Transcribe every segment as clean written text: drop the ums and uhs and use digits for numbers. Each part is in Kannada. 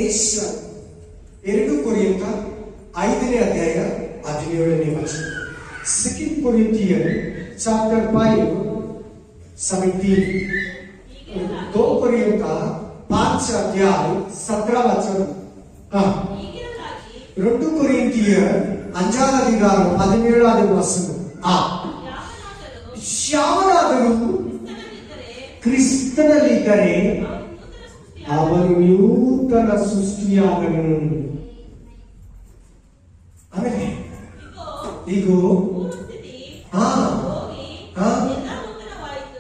ಏಷ್ಯಾ 2 ಕೊರಿಂಥ 5ನೇ ಅಧ್ಯಾಯ 17ನೇ ವಚನ. Second Corinthian chapter 5 17. 2 कोरिंथ 5 अध्याय 17 वचन. 2 ಕೊರಿಂಥಿಯನ್ 5వ అధ్యాయం 17వ వచనం. ಯಾವನಾದರೂ ಕ್ರಿಸ್ತನಲ್ಲಿದ್ದರೆ ಅವನು ನೂತನ ಸೃಷ್ಟಿಯಾಗನು. ಆಮೇಲೆ ಈಗ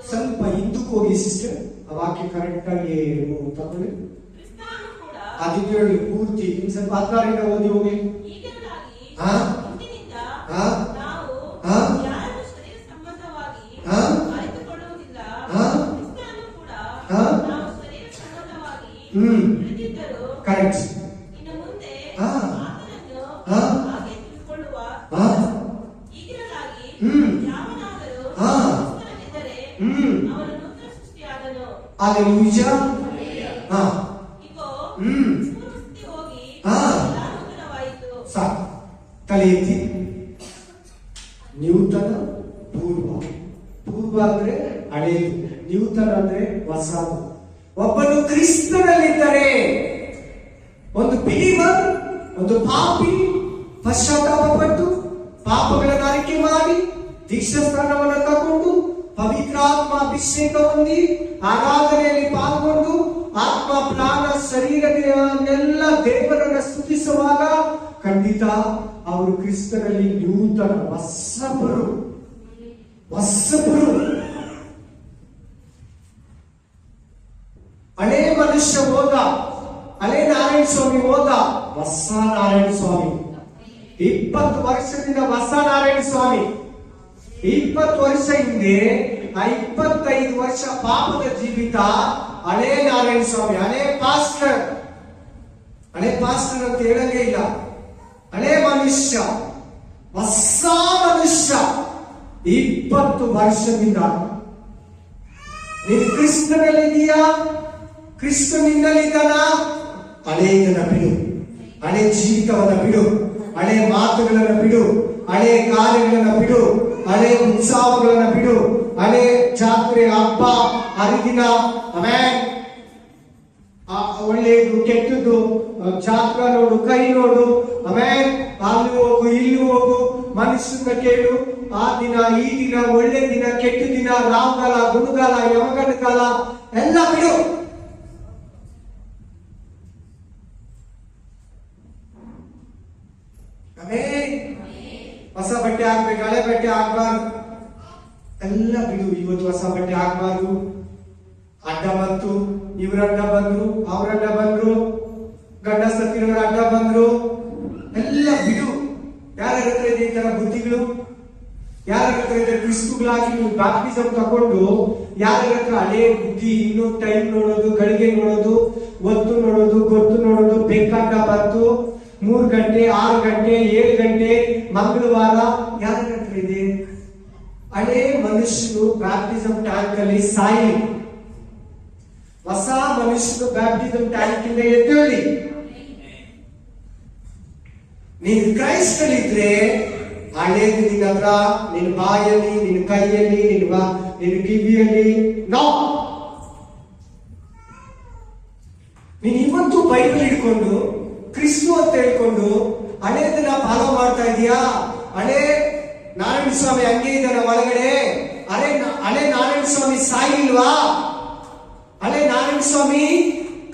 ಸ್ವಲ್ಪ ಹಿಂದಕ್ಕೆ ಹೋಗಿ ಸಿಸ್ಟರ್, ಆ ವಾಕ್ಯ ಕರೆಕ್ಟ್ ಆಗಿ ತಗೊಳ್ಳಿ. 17 ಪೂರ್ತಿ ಸ್ವಲ್ಪ 16ರಿಂದ ಓದಿ ಹೋಗಿ. ಕರೆಕ್ಟ್. ತಲೆ ಎತ್ತಿ. ನೂತನ ಪೂರ್ವ. ಪೂರ್ವ ಅಂದ್ರೆ ಹಳೆಯದು, ನೂತನ ಅಂದ್ರೆ ಹೊಸದು. ಒಬ್ಬನು ಕ್ರಿಸ್ತನಲ್ಲಿದ್ದರೆ, ಒಂದು ಬಿಲೀವರ್, ಒಂದು ಪಾಪಿ ಪಶ್ಚಾತ್ತಾಪಪಟ್ಟು ಪಾಪಗಳನ್ನು ಅರಿಕೆ ಮಾಡಿ ದೀಕ್ಷಾ ಸ್ನಾನವನ್ನು ತಗೊಂಡು ಪವಿತ್ರಾತ್ಮ ಅಭಿಷೇಕ ಹೊಂದಿ ಆರಾಧನೆಯಲ್ಲಿ ಪಾಲ್ಗೊಂಡು ಆತ್ಮ ಪ್ರಾಣ ಶರೀರವನ್ನೆಲ್ಲ ದೇವರನ್ನು ಸ್ತುತಿಸುವಾಗ ಖಂಡಿತ ಅವರು ಕ್ರಿಸ್ತನಲ್ಲಿ ನೂತನ ಹೊಸಬರು. ಹಳೇ ಮನುಷ್ಯ ಹೋದ, ಹಳೇ ನಾರಾಯಣ ಸ್ವಾಮಿ ಹೋದ, ಹೊಸ ನಾರಾಯಣ ಸ್ವಾಮಿ. 20 ವರ್ಷದಿಂದ ಹೊಸ ನಾರಾಯಣ ಸ್ವಾಮಿ. 20 ವರ್ಷ ಹಿಂದೆ 25 ವರ್ಷ ಪಾಪದ ಜೀವಿತ ಹಳೇ ನಾರಾಯಣ ಸ್ವಾಮಿ, ಹಳೇ ಪಾಸ್ಟರ್ ಅಂತ ಹೇಳಂಗೇ ಇಲ್ಲ. ಹಳೇ ಮನುಷ್ಯ, ಹೊಸ ಮನುಷ್ಯ. 20 ವರ್ಷದಿಂದ ನೀನು ಕ್ರಿಸ್ತನಲ್ಲಿದ್ದೀಯಾ? ಕ್ರಿಸ್ತ ನಿನ್ನಲ್ಲಿದ್ದಾನ? ಹಳೆಯದನ್ನ ಬಿಡು, ಹಳೆ ಜೀವಿತವನ್ನ ಬಿಡು, ಹಳೆ ಮಾತುಗಳನ್ನ ಬಿಡು, ಹಳೆ ಕಾರ್ಯಗಳನ್ನ ಬಿಡು, ಹಳೆ ಉತ್ಸವಗಳನ್ನ ಬಿಡು, ಹಳೆ ಜಾತ್ರೆ ಹಬ್ಬ ಹರಿದಿನ ಒಳ್ಳೆಯದು ಕೆಟ್ಟದ್ದು ಜಾತ್ರೆ ನೋಡು, ಕೈ ನೋಡು, ಆಮೇಲೆ ಅಲ್ಲಿ ಹೋಗು, ಇಲ್ಲಿ ಹೋಗು, ಮನುಷ್ಯನ ಕೇಳು. ಆ ದಿನ ಈ ದಿನ, ಒಳ್ಳೆ ದಿನ ಕೆಟ್ಟ ದಿನ, ರಾಮಗಾಲ ಗುಣಗಾಲ ಯಮಗನ ಕಾಲ ಎಲ್ಲ ಬಿಡು. ಹೊಸ ಬಟ್ಟೆ ಹಾಕ್ಬೇಕು, ಹಳೆ ಬಟ್ಟೆ ಹಾಕ್ಬಾರ್ದು, ಎಲ್ಲ ಬಿಡು. ಇವತ್ತು ಹೊಸ ಬಟ್ಟೆ ಹಾಕ್ಬಾರ್ದು. ಅಡ್ಡ ಬಂತು, ಇವ್ರ ಅಡ್ಡ ಬಂದ್ರು, ಅವ್ರ ಅಡ್ಡ ಬಂದ್ರು, ಗಂಡ ಸತ್ತಿರೋರ ಅಡ್ಡ ಬಂದ್ರು, ಎಲ್ಲ ಬಿಡು. ಯಾರ ಹತ್ರ ಇದೆ ಈ ತರ ಬುದ್ಧಿಗಳು? ಯಾರ ಹತ್ರ ಇದೆ ಕ್ರಿಸ್ತುಗಳಾಗಿ ಬ್ಯಾಪ್ಟಿಸಮ್ ತಕೊಂಡು? ಯಾರ ಹತ್ರ ಹಳೆ ಬುದ್ಧಿ, ಇನ್ನೂ ಟೈಮ್ ನೋಡೋದು, ಗಳಿಗೆ ನೋಡೋದು, ಒತ್ತು ನೋಡೋದು, ಗೊತ್ತು ನೋಡೋದು, ಬೇಕಾದ ಬಂತು 3 ಗಂಟೆ 6 ಗಂಟೆ 7 ಗಂಟೆ ಮಂಗಳವಾರ, ಯಾರ ಹತ್ರ ಇದೆ? ಹಳೆ ಮನುಷ್ಯನು ಬ್ಯಾಪ್ಟಿಸಮ್ ಟ್ಯಾಂಕ್ ಅಲ್ಲಿ ಸಾಯಿ, ಹೊಸ ಮನುಷ್ಯನು ಬ್ಯಾಪ್ಟಿಸಮ್ ಟ್ಯಾಂಕ್ ಇಂದ ಎದ್ದೇಳಿ. ನೀನು ಕ್ರೈಸ್ತಲ್ಲಿದ್ರೆ ಹಳೇದು ನಿನ್ನ ಹತ್ರ, ನಿನ್ನ ಬಾಯಲ್ಲಿ, ನಿನ್ನ ಕೈಯಲ್ಲಿ, ನಿನ್ನ ಕಿವಿಯಲ್ಲಿ ನೋ. ನೀನು ಇವತ್ತು ಬೈಬಲ್ ಹಿಡ್ಕೊಂಡು ಕ್ರಿಸ್ತು ಅಂತ ಹೇಳ್ಕೊಂಡು ಹಳೇದನ್ನ ಫಾಲೋ ಮಾಡ್ತಾ ಇದೀಯಾ? ಹಳೆ ನಾರಾಯಣ ಸ್ವಾಮಿ ಹಂಗೆ ಇದ್ದಾನ ಒಳಗಡೆ? ಹಳೆ ನಾರಾಯಣ ಸ್ವಾಮಿ ಸಾಯಿಲ್ವಾ? ಹಳೆ ನಾರಾಯಣ ಸ್ವಾಮಿ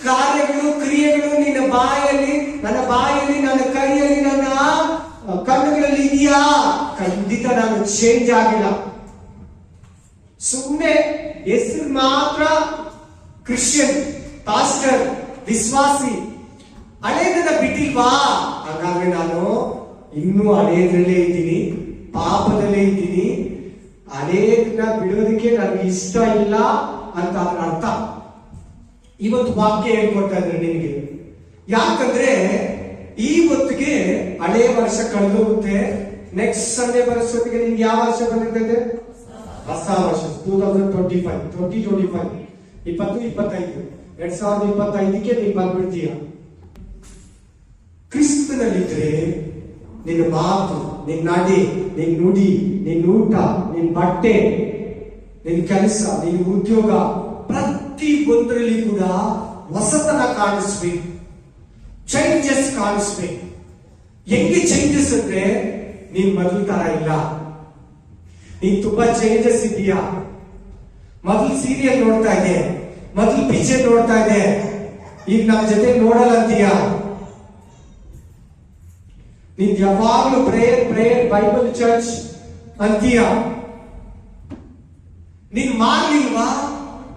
ಕಾರ್ಯಗಳು, ಕ್ರಿಯೆಗಳು ನಿನ್ನ ಬಾಯಲ್ಲಿ, ನನ್ನ ಬಾಯಲ್ಲಿ, ನನ್ನ ಕೈಯಲ್ಲಿ, ನನ್ನ ಕಣ್ಣುಗಳಲ್ಲಿ ಇದೆಯಾ? ಖಂಡಿತ ನಾನು ಚೇಂಜ್ ಆಗಿಲ್ಲ. ಸುಮ್ಮನೆ ಹೆಸರು ಮಾತ್ರ ಕ್ರಿಶ್ಚಿಯನ್, ಪಾಸ್ಟರ್, ವಿಶ್ವಾಸಿ. ಹಳೇದನ್ನ ಬಿಟ್ಟಿಲ್ವಾ? ಹಾಗಾದ್ರೆ ನಾನು ಇನ್ನೂ ಹಳೇದ್ರಲ್ಲೇ ಇದ್ದೀನಿ, ಪಾಪದಲ್ಲೇ ಇದ್ದೀನಿ. ಹಳೇದನ್ನ ಬಿಡೋದಕ್ಕೆ ನನಗೆ ಇಷ್ಟ ಇಲ್ಲ ಅಂತ ಅದರ ಅರ್ಥ. ಇವತ್ತು ವಾಕ್ಯ ಹೇಳ್ಕೊಡ್ತಾ ಇದ್ರೆ ನಿನಗೆ. ಯಾಕಂದ್ರೆ ಈ ಹೊತ್ತಿಗೆ ಹಳೆ ವರ್ಷ ಕಳೆದೋಗುತ್ತೆ. ನೆಕ್ಸ್ಟ್ ಸಂಡೇ ಬರೋಷ್ಟೊತ್ತಿಗೆ ನಿಮ್ಗೆ ಯಾವ ವರ್ಷ ಬಂದಿರ್ತೈತೆ? ಹೊಸ ವರ್ಷ 2025 2025 2025 2025ಕ್ಕೆ ನೀನ್ ಬಂದ್ಬಿಡ್ತೀಯ. ಕ್ರಿಸ್ತನಲ್ಲಿದ್ರೆ ನಿನ್ನ ಮಾತು, ನಿನ್ನ ನಡೆ, ನಿನ್ನ ನುಡಿ, ನಿನ್ನ ಊಟ, ನಿನ್ನ ಬಟ್ಟೆ, ನಿನ್ನ ಕೆಲಸ, ನಿನ್ನ ಉದ್ಯೋಗ, ಪ್ರತಿ ಒಂದರಲ್ಲಿ ಕೂಡ ಹೊಸತನ ಕಾಣಿಸ್ಬೇಕು, ಚೇಂಜಸ್ ಕಾಣಿಸ್ಬೇಕು. ಹೆಂಗೆ ಚೇಂಜಸ್ ಅಂದ್ರೆ ನೀನ್ ಮೊದಲು ತರ ಇಲ್ಲ, ನೀನ್ ತುಂಬಾ ಚೇಂಜಸ್ ಇದೀಯಾ. ಮೊದಲು ಸೀರಿಯಲ್ ನೋಡ್ತಾ ಇದೆ, ಮೊದಲು ಪಿಕ್ಚರ್ ನೋಡ್ತಾ ಇದೆ, ಈಗ ನಮ್ಮ ಜೊತೆ ನೋಡಲ್ಲ ಅಂತೀಯ. ನೀನ್ ಯಾವಾಗ್ಲೂ ಪ್ರೇಯರ್ ಪ್ರೇಯರ್ ಬೈಬಲ್ ಚರ್ಚ್ ಅಂತೀಯ. ನೀನ್ ಮಾಡ್ಲಿಲ್ವಾ?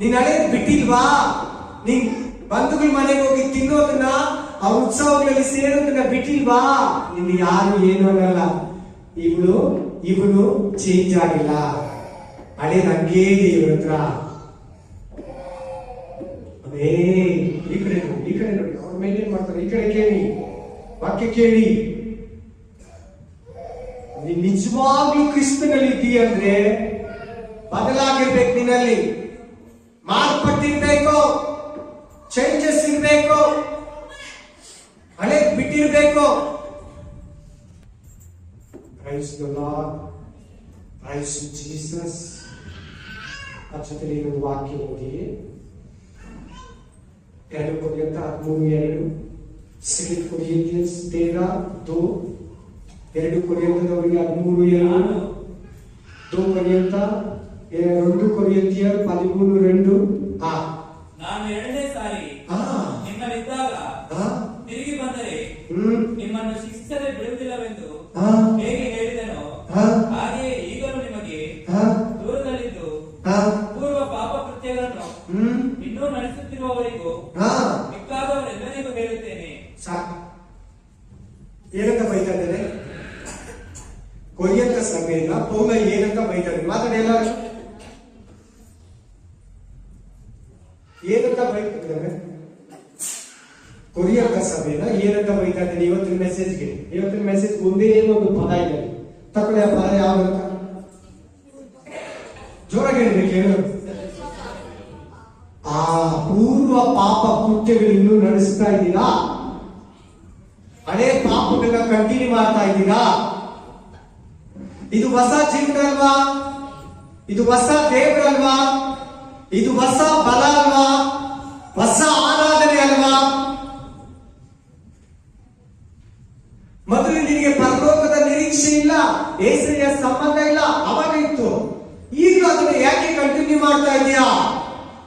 ನೀನ್ ಹಳೇದ್ ಬಿಟ್ಟಿಲ್ವಾ? ನೀನ್ ಬಂಧುಗಳ ಮನೆಗೆ ಹೋಗಿ ತಿನ್ನೋದನ್ನ, ಆ ಉತ್ಸವಗಳಲ್ಲಿ ಸೇರೋದನ್ನ ಬಿಟ್ಟಿಲ್ವಾ? ನಿನ್ ಯಾರು ಏನು ಅನ್ನಲ್ಲ. ಇವನು ಚೇಂಜ್ ಆಗಿಲ್ಲ, ಹಳೇದ್ ಹಂಗೇ ಇದೆ ಇವ್ರ ಹತ್ರ. ಅದೇ ಈ ಕಡೆ ನೋಡಿ, ಅವ್ರು ಮೇಂಟೈನ್ ಮಾಡ್ತಾರೆ. ಈ ಕಡೆ ಕೇಳಿ, ವಾಕ್ಯ ಕೇಳಿ. ನೀನ್ ನಿಜವಾಗ್ಲೂ ಕ್ರಿಸ್ತನಲ್ಲಿ ಇದ್ದೀಯ ಅಂದ್ರೆ ಬದಲಾಗಿರ್ಬೇಕು, ನಿನ್ನಲ್ಲಿ ಮಾರ್ಪಟ್ಟಿರ್ಬೇಕು, ಚೇಂಜಸ್ ಇರ್ಬೇಕು, ಹಳೆ ಬಿಟ್ಟಿರ್ಬೇಕು. Praise the Lord, praise Jesus. ಆ ಜೊತೆಲಿ ಇನ್ನೊಂದು ವಾಕ್ಯ ಓದಿ, 2 ಕೊರಿಂಥ 13:2, 2 ಕೊರಿಂಥಿಯನ್ಸ್ 13:2, 2 ಕೊರಿಂಥದವರಿಗೆ 13:2, 2 ಕೊರಿಂಥಿಯರ್ 13:2. ನಾನು 2ನೇ ಸಾರಿ ನಿಮ್ಮಲ್ಲಿದ್ದಾಗ ತಿರುಗಿ ಬಂದರೆ ನಿಮ್ಮನ್ನು ಶಿಕ್ಷಿಸದೆ ಬಿಡುವುದಿಲ್ಲವೆಂದು ಹೇಗೆ ಹೇಳಿದನೋ ಹಾಗೆಯೇ ಈಗಲೂ ನಿಮಗೆ ದೂರದಲ್ಲಿದ್ದು ಪೂರ್ವ ಪಾಪ ಕೃತ್ಯಗಳನ್ನು ಇನ್ನೂ ನಡೆಸುತ್ತಿರುವವರಿಗೂ ಮಿಕ್ಕಾದವರೆಲ್ಲರಿಗೂ ಹೇಳುತ್ತೇನೆ. ಸಾಕು. ಏನಂತ ಬೈತಾ ಇದ್ದಾರೆ? ಕೊರಿಯಂತ ಸಭೆಯನ್ನ ಪೌಲ ಏನಂತ ಬೈತಾರೆ? ಮಾತಾಡಿ ಎಲ್ಲರೂ. ಏನಂತ ಬೈತಿದ್ದಾರೆ? ಕೊರಿಯಂತ ಸಭೆಯನ್ನ ಏನಂತ ಬೈತಾ ಇದ್ದಾರೆ? ಇವತ್ತಿನ ಮೆಸೇಜ್ ಒಂದೇ ಒಂದು ಪದ ಇದೆ. ತಕೊಳ್ಳಿ ಆ ಪದ ಯಾವ್ದಂತ ಜೋರಾಗಿ ಹೇಳ್ಬೇಕು. ಹೇಳು. ಆ ಪೂರ್ವ ಪಾಪ ಕೃತ್ಯಗಳನ್ನು ನಡೆಸ್ತಾ ಇದ್ದೀರಾ? ಹಳೆ ಪಾಪಗಳನ್ನ ಕಂಟಿನ್ಯೂ ಮಾಡ್ತಾ ಇದ್ದೀರಾ? ಇದು ಹೊಸ ಜೀವನ ಅಲ್ವಾ? ಇದು ಹೊಸ ದೇವರಲ್ವಾ? ಇದು ಹೊಸ ಬಲ ಅಲ್ವಾ? ಹೊಸ ಆರಾಧನೆ ಅಲ್ವಾ? ಮೊದಲು ನಿನಗೆ ಪರಲೋಕದ ನಿರೀಕ್ಷೆ ಇಲ್ಲ, ಏಸಯ್ಯ ಸಂಬಂಧ ಇಲ್ಲ, ಅವಾಗ ಇತ್ತು. ಈಗ ಅದನ್ನ ಯಾಕೆ ಕಂಟಿನ್ಯೂ ಮಾಡ್ತಾ ಇದೀಯಾ?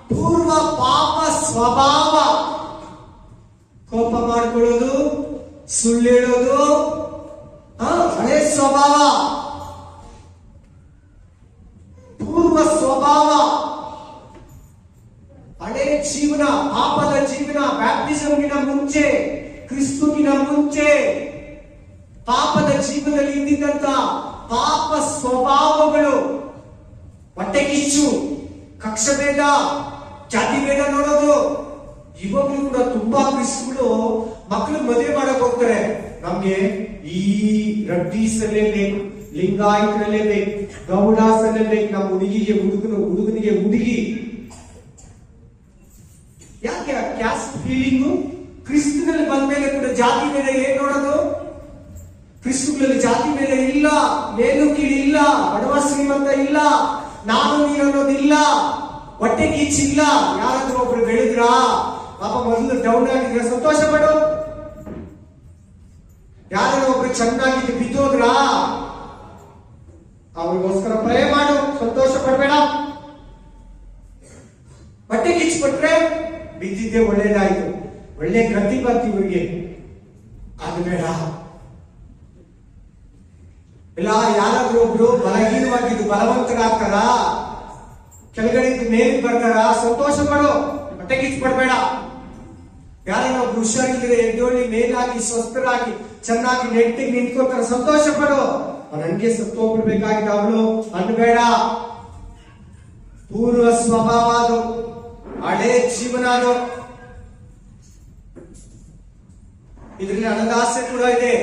ಪೂರ್ವ ಪಾಪ ಸ್ವಭಾವ, ಕೋಪ ಮಾಡ್ಕೊಳ್ಳೋದು, ಸುಳ್ಳು ಹೇಳೋದು, ಹಳೆ ಸ್ವಭಾವ, ಪೂರ್ವ ಸ್ವಭಾವ, ಹಳೆ ಜೀವನ, ಪಾಪದ ಜೀವನ. ಬ್ಯಾಪ್ಟಿಸಮ್ಗಿನ ಮುಂಚೆ, ಕ್ರಿಸ್ತುವಿನ ಮುಂಚೆ ಪಾಪದ ಜೀವನದಲ್ಲಿ ಇದ್ದಿದ್ದಂತ ಪಾಪ ಸ್ವಭಾವಗಳು, ಹೊಟ್ಟೆ ಕಿಚ್ಚು, ಕಕ್ಷಭೇದ, ಜಾತಿ ಭೇದ ನೋಡೋದು. ಇವಾಗಲೂ ಕೂಡ ತುಂಬಾ ಕ್ರಿಸ್ತುಗಳು ಮಕ್ಕಳು ಮದುವೆ ಮಾಡಕ್ ಹೋಗ್ತಾರೆ. ನಮ್ಗೆ ಈ ರಡ್ಡೀಸಲ್ಲೇ ಬೇಕು, ಲಿಂಗಾಯತರಲ್ಲೇ ಬೇಕು, ಗೌಡಾಸಲ್ಲೇ ಬೇಕು, ನಮ್ಮ ಹುಡುಗಿಗೆ ಹುಡುಗನಿಗೆ ಹುಡುಗಿ. ಯಾಕೆ ಕ್ಯಾಸ್ಟ್ ಫೀಲಿಂಗು? ಕ್ರಿಸ್ತನಲ್ಲಿ ಬಂದ ಮೇಲೆ ಕೂಡ ಜಾತಿ ಮೇಲೆ ಏನ್ ನೋಡೋದು? ಕ್ರಿಸ್ತುಗಳಲ್ಲಿ ಜಾತಿ ಮೇಲೆ ಇಲ್ಲ, ಮೇಲು ಕೀಳು ಇಲ್ಲ, ಬಡವ ಶ್ರೀಮಂತ ಇಲ್ಲ, ನಾನು ನೀನು ಅನ್ನೋದಿಲ್ಲ, ಹೊಟ್ಟೆ ಕಿಚ್ಚಿಲ್ಲ. ಯಾರಾದ್ರೂ ಒಬ್ರು ಬೆಳೆದ್ರ ಪಾಪ ಮೊದಲು ಡೌನ್ ಆಗಿದ್ರೆ ಸಂತೋಷ ಪಡು. ಯಾರಾದ್ರೂ ಒಬ್ರು ಚೆನ್ನಾಗಿದ್ದು ಬಿದ್ದೋದ್ರ ಅವ್ರಿಗೋಸ್ಕರ ಪ್ರೇ ಮಾಡು, ಸಂತೋಷ ಪಡ್ಬೇಡ. ಹೊಟ್ಟೆ ಕಿಚ್ಚಿಬಿಟ್ರೆ ಬಿದ್ದಿದ್ದೆ ಒಳ್ಳೇದಾಯ್ತು, ಒಳ್ಳೆ ಗತಿ ಬಂತು ಇವ್ರಿಗೆ, ಅದು ಬೇಡ. ಇಲ್ಲ ಯಾರಾದ್ರೂ ಒಬ್ರು ಬಲಹೀನವಾಗಿದ್ದು ಬಲವಂತರಾಗ್ತಾರ, ಕೆಳಗಡೆ ಮೇಲೆ ಬರ್ತಾರ, ಸಂತೋಷ ಪಡು, ಹೊಟ್ಟೆ ಕಿಚ್ಚಿಬಿಡ್ಬೇಡ. ಯಾರೇನೋ ಒಬ್ರು ಹುಷಾರಿದ್ರೆ ಎದ್ದೋಳಿ ಮೇಲಾಗಿ ಸ್ವಸ್ಥರಾಗಿ ಚೆನ್ನಾಗಿ ನೆಟ್ಟಿಗೆ ನಿಂತ್ಕೋತಾರ, ಸಂತೋಷ ಪಡು. ನನ್ಗೆ ಸತ್ತೋಗ್ಬಿಡ್ಬೇಕಾಗಿದ್ದ ಅವಳು ಅನ್ಬೇಡ. ಪೂರ್ವ ಸ್ವಭಾವ ಅದು, ಹಳೆ ಜೀವನ ಅದು. ಇದರಲ್ಲಿ ಹಣದಾಸೆ ಕೂಡ ಇದೆ.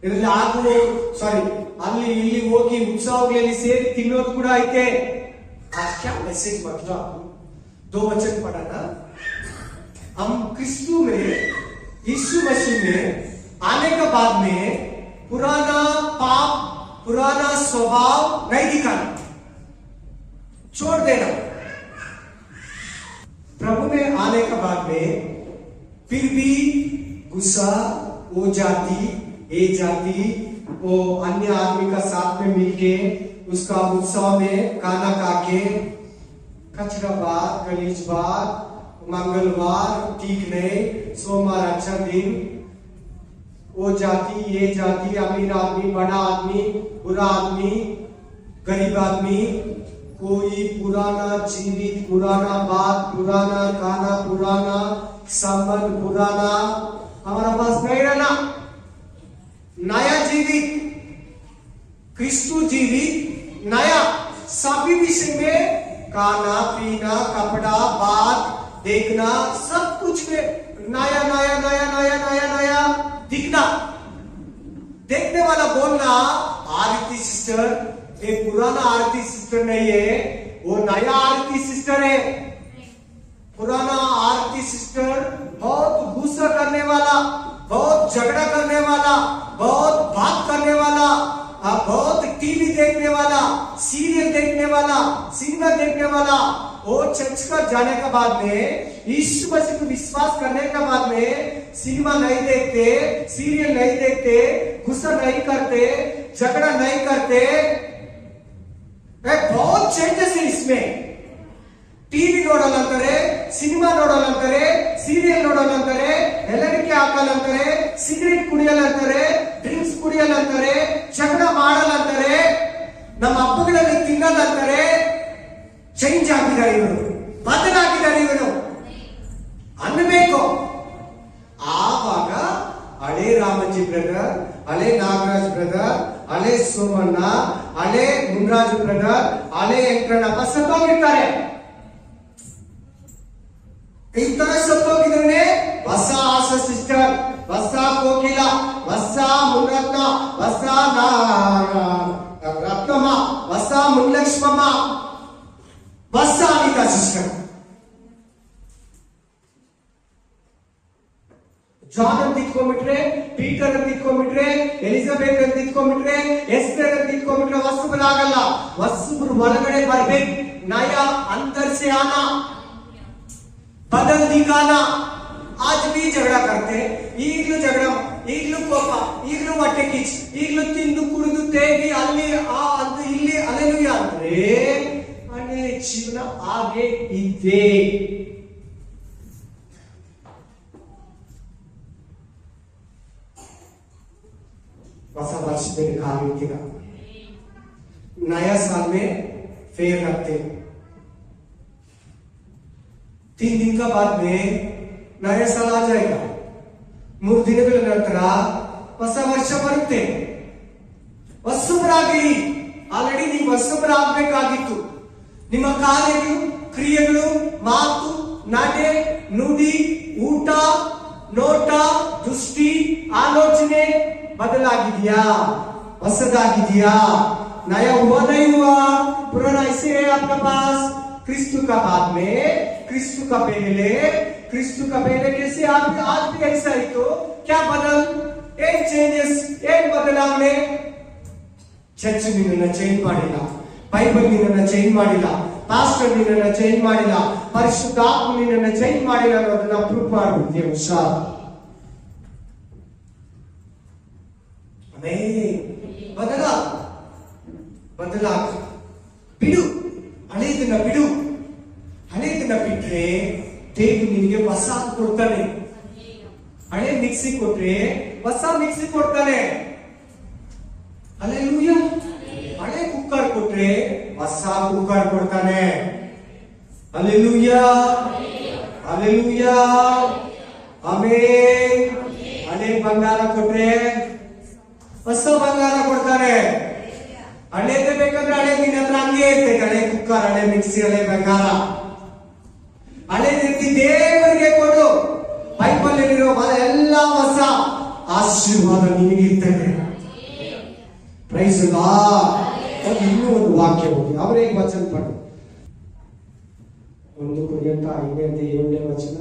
ಇದರಲ್ಲಿ ಅಲ್ಲಿ ಇಲ್ಲಿ ಹೋಗಿ ಉತ್ಸವಗಳಲ್ಲಿ ಸೇರಿ ತಿನ್ನೋದು ಕೂಡ ಐತೆ. ಮೆಸೇಜ್ ಮಾತ್ರ 2 ವಚನ ಪಡೋಣ. क्रिस्तु में, यीशु मसीह में आने के बाद में पुराना पाप, पुराना स्वभाव नहीं दिखाना, छोड़ देना। प्रभु में आने के बाद में फिर भी गुस्सा, वो जाति, ये जाति, वो अन्य आदमी का साथ में मिलके उसका उत्सव में खाना खा के कचरा बात, गलीज बात, मंगलवार ठीक नहीं, सोमवार अच्छा दिन, वो जाति, ये जाति, अमीर आदमी, बड़ा आदमी, बुरा आदमी, गरीब आदमी, कोई पुराना जीवित, पुराना बात, पुराना खाना, पुराना संबंध, पुराना हमारा पास नहीं रहना। नया जीवित, क्रिस्तु जीवित, नया सभी विषय में खाना पीना, कपड़ा, बात, देखना, सब कुछ में नया नया नया नया नया नया दिखना। देखने वाला बोलना आरती सिस्टर, ये पुराना आरती सिस्टर नहीं है, वो नया आरती सिस्टर है। पुराना आरती सिस्टर बहुत गुस्सा करने वाला, बहुत झगड़ा करने वाला, बहुत बात करने वाला, बहुत टीवी देखने वाला, सीरियल देखने वाला, सिनेमा देखने वाला। वो चर्च का जाने के बाद में, यीशु मसीह को विश्वास करने के बाद में सिनेमा नहीं देखते, सीरियल नहीं देखते, गुस्सा नहीं करते, झगड़ा नहीं करते। बहुत चेंजेस है इसमें। टीवी ನೋಡೋಲ್ಲಂತಾರೆ, ಸಿನಿಮಾ ನೋಡೋಲ್ಲಂತಾರೆ, ಸೀರಿಯಲ್ ನೋಡೋಲ್ಲಂತಾರೆ, ಎಲ್ಲರಿಕೆ ಹಾಕಲ್ಲಂತಾರೆ, ಸಿಗರೇಟ್ ಕುಡಿಯಲ್ಲಂತಾರೆ, ಡ್ರಿಂಕ್ಸ್ ಕುಡಿಯಲ್ಲಂತಾರೆ, ಜಗಳ ಮಾಡಲ್ಲಂತಾರೆ, ನಮ್ಮ ಹಬ್ಬಗಳಲ್ಲಿ ತಿನ್ನಲ್ಲಂತಾರೆ. ಚೇಂಜ್ ಆಗಿದ್ದಾರೆ ಇವರು, ಬದಲಾಗಿದ್ದಾರೆ ಇವರು ಅನ್ನಬೇಕು. ಆವಾಗ ಹಳೆ ರಾಮಜಿ ಬ್ರದರ್, ಹಳೆ ನಾಗರಾಜ್ ಬ್ರದರ್, ಹಳೆ ಸೋಮಣ್ಣ, ಹಳೆ ಮುನ್ರಾಜು ಬ್ರದರ್, ಹಳೆ ವೆಂಕಟಪ್ಪ ಸತ್ತೋಗಿರ್ತಾರೆ. ಈ ತರ ಸತ್ತೋಗಿದ್ರೆ ಹೊಸ ಆಸ ಸಿಸ್ಟರ್, ಹೊಸ ಕೋಕಿಲ, ಹೊಸ ಮುನ್ರತ್ನ, ಹೊಸ ರತ್ನಮ್ಮ, ಹೊಸ ಮುನ್ಲಕ್ಷ್ಮಮ್ಮ, ಹೊಸ ಅನಿತಾ ಸಿಸ್ಟರ್. ಜಾನ್ ಅಂತ ಇಟ್ಕೊಂಡ್ಬಿಟ್ರೆ, ಪೀಟರ್ ಅಂತ ಇಟ್ಕೊಂಡ್ಬಿಟ್ರೆ, ಎಲಿಜಬೆತ್ ಅಂತ ಇಟ್ಕೊಂಡ್ಬಿಟ್ರೆ, ಎಸ್ಟರ್ ಅಂತ ಇಟ್ಕೊಂಡ್ಬಿಟ್ರೆ ಹೊಸಬರಾಗಲ್ಲ. ಹೊಸಬ್ರು ಒಳಗಡೆ ಬರ್ಬೇಕು. ನಯ अंदर से आना, बदल दिखाना. आज भी झगड़ा करते, ಈಗಲೂ ಜಗಳ, ಈಗಲೂ ಕೋಪ, ಈಗಲೂ ಹೊಟ್ಟೆ ಕಿಚ್ಚು, ಈಗಲೂ ತಿಂದು ಕುಡಿದು ತೇಗಿ ಅಲ್ಲಿ ಅಂತ ಇಲ್ಲಿ ಅಲೆಲುಯ್ಯ ಅಂದ್ರೆ ಹಳೆ ಜೀವನ ಹಾಗೆ ಇದೆ. ಹೊಸ ವರ್ಷದಲ್ಲಿ ಕಾಲಿಡ್ತೀರ, नया साल में फेर रखते, 3 दिन का बाद में नया साल आ जाएगा. 3 ದಿನಗಳ ನಂತರ ಹೊಸ ವರ್ಷ ಬರುತ್ತೆ. ಹೊಸಬರಾಗಿರಿ. ಆಲ್ರೆಡಿ ನೀವು ಹೊಸಬರಾಗಬೇಕಾಗಿತ್ತು. ನಿಮ್ಮ ಕಾರ್ಯಗಳು, ಕ್ರಿಯೆಗಳು, ಮಾತು, ನಡೆ, ನುಡಿ, ಊಟ, ನೋಟ, ದೃಷ್ಟಿ, ಆಲೋಚನೆ ಬದಲಾಗಿದೆಯಾ? ಹೊಸದಾಗಿದೆಯಾ? नया हुआ नहीं हुआ? पुराना ऐसे है आपका पास? क्रिस्तु का बाद में, क्रिस्तु का पहले, क्रिस्तु का पहले कैसे आप आज भी ऐसा ही तो क्या बदल, एक चेंजेस, एक बदलावಣೆ. ಚರ್ಚ್ ನಿನ್ನನ್ನು ಚೇಂಜ್ ಮಾಡಿಲ್ಲ, ಬೈಬಲ್ ನಿನ್ನನ್ನು ಚೇಂಜ್ ಮಾಡಿಲ್ಲ, ಪಾಸ್ಟರ್ ನಿನ್ನನ್ನು ಚೇಂಜ್ ಮಾಡಿಲ್ಲ, ಪರಿಶುದ್ಧಾತ್ಮ ನಿನ್ನನ್ನು ಚೇಂಜ್ ಮಾಡಿಲ್ಲ ಅನ್ನೋದನ್ನ ಪ್ರೂವ್ ಮಾಡ್ಬಿಡ್ತೀವಿ. ಹುಷಾರ್. ಬದಲಾಗ ಬಿಡು, ಹಳೆಯದನ್ನ ಬಿಡು. ಹಳೆಯದನ್ನ ಬಿಟ್ರೆ ದೇವರು ನಿನಗೆ ಹೊಸ ಕೊಡ್ತಾನೆ. ಹಳೆ ಮಿಕ್ಸಿ ಕೊಟ್ರೆ ಹೊಸ ಮಿಕ್ಸಿ ಕೊಡ್ತಾನೆ. ಹಲ್ಲೆಲೂಯಾ. ಹಳೆ ಕುಕ್ಕರ್ ಕೊಟ್ರೆ ಹೊಸ ಕುಕ್ಕರ್ ಕೊಡ್ತಾನೆ. Hallelujah, hallelujah, amen. ಹಳೆ ಬಂಗಾರ ಕೊಟ್ರೆ ಹೊಸ ಬಂಗಾರ ಕೊಡ್ತಾನೆ. ಹಳೇದೇ ಬೇಕಂದ್ರೆ ಹಳೆ ನಿನ್ನ ಹತ್ರ ಹಂಗೆ ಇರ್ತೈತೆ. ಹಳೆ ಕುಕ್ಕರ್, ಹಳೆ ಮಿಕ್ಸಿ, ಹಳೆ ಬಂಗಾರ, ಹಳೆ ರೀತಿ ದೇವರಿಗೆ ಕೊಡು. ಬೈಬಲ್ ಅಲ್ಲಿರೋ ಎಲ್ಲ ಹೊಸ ಆಶೀರ್ವಾದ ನಿನಗೆ ಇರ್ತದೆ. Praise lord. ಇನ್ನೂ ಒಂದು ವಾಕ್ಯ ಹೋಗಿ ಅವರೇ ವಚನ ಪಡು. 1 ಕೊರಿಂಥ 5:7 ವಚನ.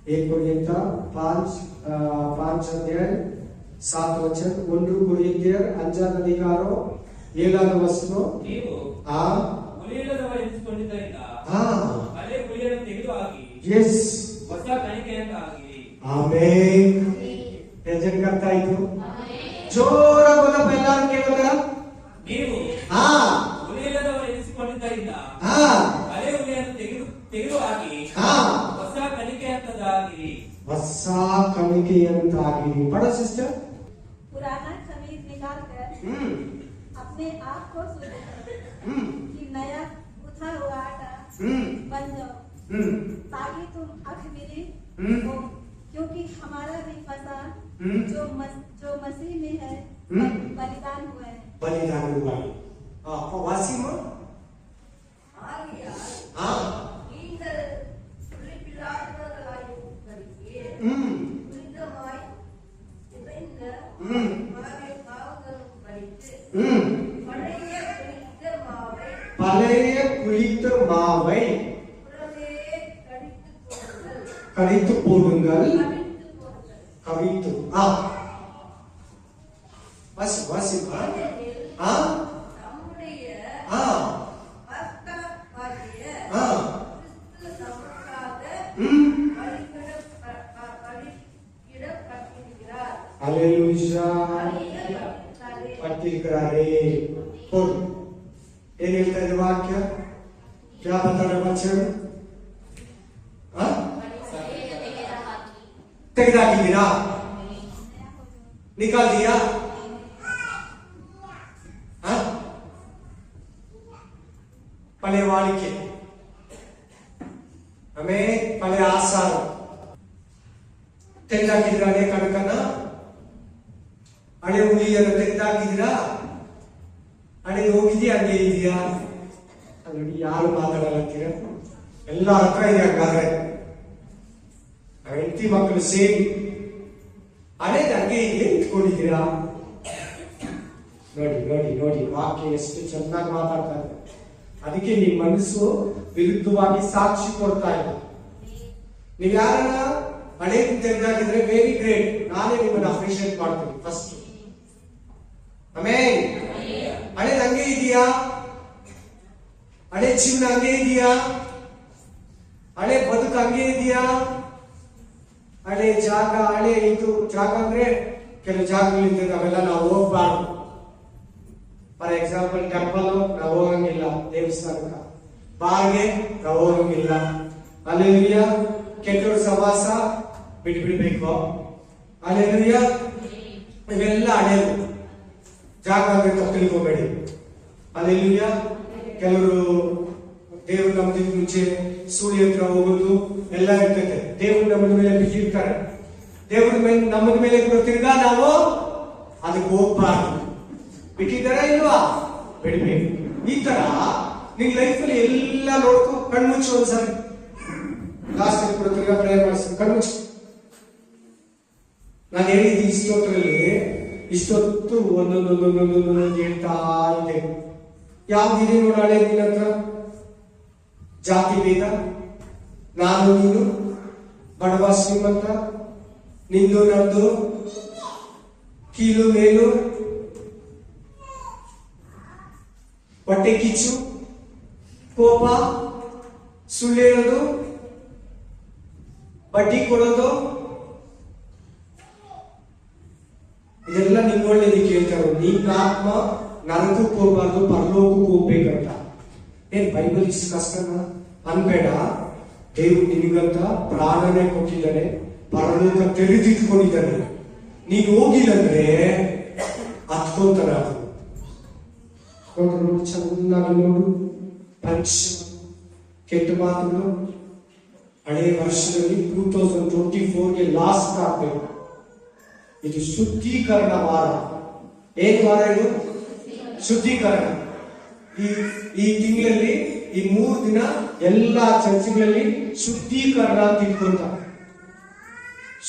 1 Korintier 5 अध्याय 7 वचन 1 Korintier 5 अधिकारो 7 ವಚನ ನೀವು ಉಳಿಯಲ್ಲದವರೆನಿಸಿಕೊಂಡಿದ್ದರಿಂದ ಹಳೆ ಉಳಿಯನ್ನು ತೆಗೆದುಹಾಕಿ ಹೊಸ ಕಣಿಕೆಯಂತಾಗಿರಿ. ಆಮೆನ್. ಪ್ರಯೋಜನ ಆಗ್ತಾ ಇತ್ತು. ಜೋರಾಗಿ ಓದಪ್ಪ ಎಲ್ಲರೂ ಕೇಳೋದರ. ನೀವು ಉಳಿಯಲ್ಲದವರೆನಿಸಿಕೊಂಡಿದ್ದರಿಂದ ಹಳೆ ಉಳಿಯನ್ನು ತೆಗೆದುಹಾಕಿ ಹೊಸ ಕಣಿಕೆಯಂತಾಗಿರಿ. ಹೊಸ ಕಣಿಕೆಯಂತಾಗಿರಿ. ಪढ़ो सिस्टर. पुराना खमीर निकालकर अपने आप को शुद्ध करो कि नया गुथा हुआ आटा बन जाओ ताकि तुम अखमीरी हो, क्योंकि हमारा भी फसा जो मसीह में है बलिदान हुआ है. बलिदान हुआ है. वासी में நீங்கள் புலிப்பில்லாதவர்களாய் இருக்கிறீர்கள். புனிதமாய் நிறைந்த மாவை பாவங்களும் படித்து பழைய புளித்த மாவை புறமே கடித்து போடுங்கள். கவித்து வாசி வாசி நம்முடைய ಪಟ್ಟಿರ್ತಾರೆ. ಏನ್ ಹೇಳ್ತಾ ಇದೆ ವಾಕ್ಯ? क्या बता रहे बच्चे? ತೆಗೆದಾಕಿದ್ದೀರಾ? ನಿಕಾಲ್ ದಿಯಾ? ಪಳೆ ವಾಳಿಕೆ ಆಮೇಲೆ ಪಳೆ ಆಸಾರ ತೆಗೆದಾಕಿದ್ದೀರಾ? ಹಳೆ ಕಣಕನ ಹಳೆ ಹುಲಿಯನ್ನು ತೆಗೆದಾಕಿದ್ದೀರಾ? ಹಳೆ ಹೋಗಿದ್ಯಾ ಹಂಗೆ ಇದೆಯಾ? ನೋಡಿ ಯಾರು ಮಾತಾಡಲತ್ತೀರ? ಎಲ್ಲ ಹತ್ರ ಇದೆ. ಹಂಗಾದ್ರೆ ಹೆಂಡತಿ ಮಕ್ಕಳು ಸೇರಿ ಹಳೇದು ಹಂಗೆ ಇದೆ ಇಟ್ಕೊಂಡಿದ್ದೀರಾ? ನೋಡಿ ನೋಡಿ ನೋಡಿ ವಾಕ್ಯ ಎಷ್ಟು ಚೆನ್ನಾಗಿ ಮಾತಾಡ್ತಾರೆ. ಅದಕ್ಕೆ ನಿಮ್ಮ ಮನಸ್ಸು ವಿರುದ್ಧವಾಗಿ ಸಾಕ್ಷಿ ಕೊಡ್ತಾ ಇದೆ. ನೀವು ಯಾರನ್ನ ಹಳೇದು ತೆಗೆದಾಕಿದ್ರೆ ವೆರಿ ಗ್ರೇಟ್, ನಾನೇ ನಿಮ್ಮನ್ನು ಅಪ್ರಿಷಿಯೇಟ್ ಮಾಡ್ತೀನಿ ಫಸ್ಟ್. ಆಮೇಲೆ ಹಳೇದು ಹಂಗೆ ಇದೆಯಾ? ಹಳೆ ಜೀವನ ಹಂಗೆ ಇದೆಯಾ? ಹಳೆ ಬದುಕು ಹಂಗೆ ಇದೆಯಾ? ಹಳೆ ಜಾಗ, ಹಳೆ ಇದು ಜಾಗ ಅಂದ್ರೆ ಕೆಲವು ಜಾಗಗಳಿರ್ತದೆ, ಅವೆಲ್ಲ ನಾವು ಹೋಗ್ಬಾರ್ದು. ಫಾರ್ ಎಕ್ಸಾಂಪಲ್ ಟೆಂಪಲ್ ನಾವು ಹೋಗಂಗಿಲ್ಲ, ದೇವಸ್ಥಾನಕ್ಕ ಬಾರ್ಗೆ ನಾವು ಹೋಗಂಗಿಲ್ಲ. ಅಲ್ಲೆಲ್ಲೂಯ. ಕೆಟ್ಟವ್ರ ಸವಾಸ ಬಿಟ್ಬಿಡ್ಬೇಕು. ಅಲ್ಲೆಲ್ಲೂಯ. ಇವೆಲ್ಲ ಹಳೆಯದು ಜಾಗ ಅಂದ್ರೆ ತಪ್ಪು ತಿಳ್ಕೋಬೇಡಿ. ಅಲ್ಲೆಲ್ಲೂಯ. ಕೆಲವರು ದೇವ್ರು ನಮ್ದಿದ್ ಮುಂಚೆ ಸೂಳಿ ಹತ್ರ ಹೋಗೋದು ಎಲ್ಲ ಇರ್ತದೆ. ದೇವ್ರು ನಮ್ಮದ ಮೇಲೆ ಬಿಟ್ಟಿರ್ತಾರೆ. ದೇವ್ರ ಮೇಲೆ ನಮ್ಮದ ಮೇಲೆ ಗೊತ್ತಿರ್ಗ ನಾವು ಅದಕ್ಕೆ ಹೋಗ್ಬಾರ್ದು. ಬಿಟ್ಟಿದ್ದಾರ ಇಲ್ವಾ? ಬಿಡ್ಬೇಕು. ಈ ತರ ನಿನ್ ಲೈಫ್ ಅಲ್ಲಿ ಎಲ್ಲ ನೋಡ್ಕೊ. ಕಣ್ಮುಚ್ಚು ಒಂದ್ಸರಿ. ಲಾಸ್ಟ್ ಕೂಡ ತಿರ್ಗಾ ಟ್ರೈ ಮಾಡಿಸಿ ಕಣ್ಮುಚ್ಚು. ನಾನು ಹೇಳಿದ್ದು ಇಷ್ಟೊತ್ತರಲ್ಲಿ ಇಷ್ಟೊತ್ತು ಒಂದೊಂದೊಂದೊಂದೊಂದೊಂದು ಹೇಳ್ತಾ ಇದೆ. ಯಾವ್ದಿದೆ ನೋಡ ಹಳೆ ನಿನ್ನ ಹತ್ರ? ಜಾತಿ ಭೇದ, ನಾನು ನೀನು, ಬಡವ ಶ್ರೀಮಂತ, ನಿಂದು ನಂದು, ಕೀಲು ಮೇಲು, ಹೊಟ್ಟೆ ಕಿಚ್ಚು, ಕೋಪ, ಸುಳ್ಳು ಹೇಳೋದು, ಬಡ್ಡಿ ಕೊಡೋದು, ಇದೆಲ್ಲ ನಿನ್ನೊಳ್ಳೆದಕ್ಕೆ ಹೇಳ್ತಾರೆ. ನೀನ್ ಆತ್ಮ ನರಕಕ್ಕೆ ಹೋಗ್ಬಾರ್ದು, ಪರಲೋಕಕ್ಕೆ ಹೋಗ್ಬೇಕಂತ. ಏನ್ ಬೈಬಲ್ ಇಷ್ಟು ಕಷ್ಟನ ಅನ್ಬೇಡ. ದೇವ್ರು ನಿನಗಂತ ಪ್ರಾಣನೇ ಕೊಟ್ಟಿದ್ದಾನೆ, ಪರಲೋಕ ತೆರೆದಿಟ್ಕೊಂಡಿದ್ದಾನೆ. ನೀನ್ ಹೋಗಿಲ್ಲಂದ್ರೆ ಹತ್ಕೊಂತಾರ. ಅದು ಚೆನ್ನಾಗಿ ನೋಡು. ಪಂಚ ಕೆಟ್ಟ ಮಾತುಗಳು ಹಳೆ ವರ್ಷದಲ್ಲಿ 2024ಗೆ ಲಾಸ್ಟ್ ಆಗ್ಬೇಕು. ಇದು ಶುದ್ಧೀಕರಣ ವಾರ. ಏನ್ ವಾರ ಇದು? ಶುದ್ಧೀಕರಣ. ಈ ತಿಂಗಳಲ್ಲಿ ಈ 3 ದಿನ ಎಲ್ಲಾ ಚರ್ಚ್ಗಳಲ್ಲಿ ಶುದ್ಧೀಕರಣ ಅಂತ ಇಟ್ಕೊಂತ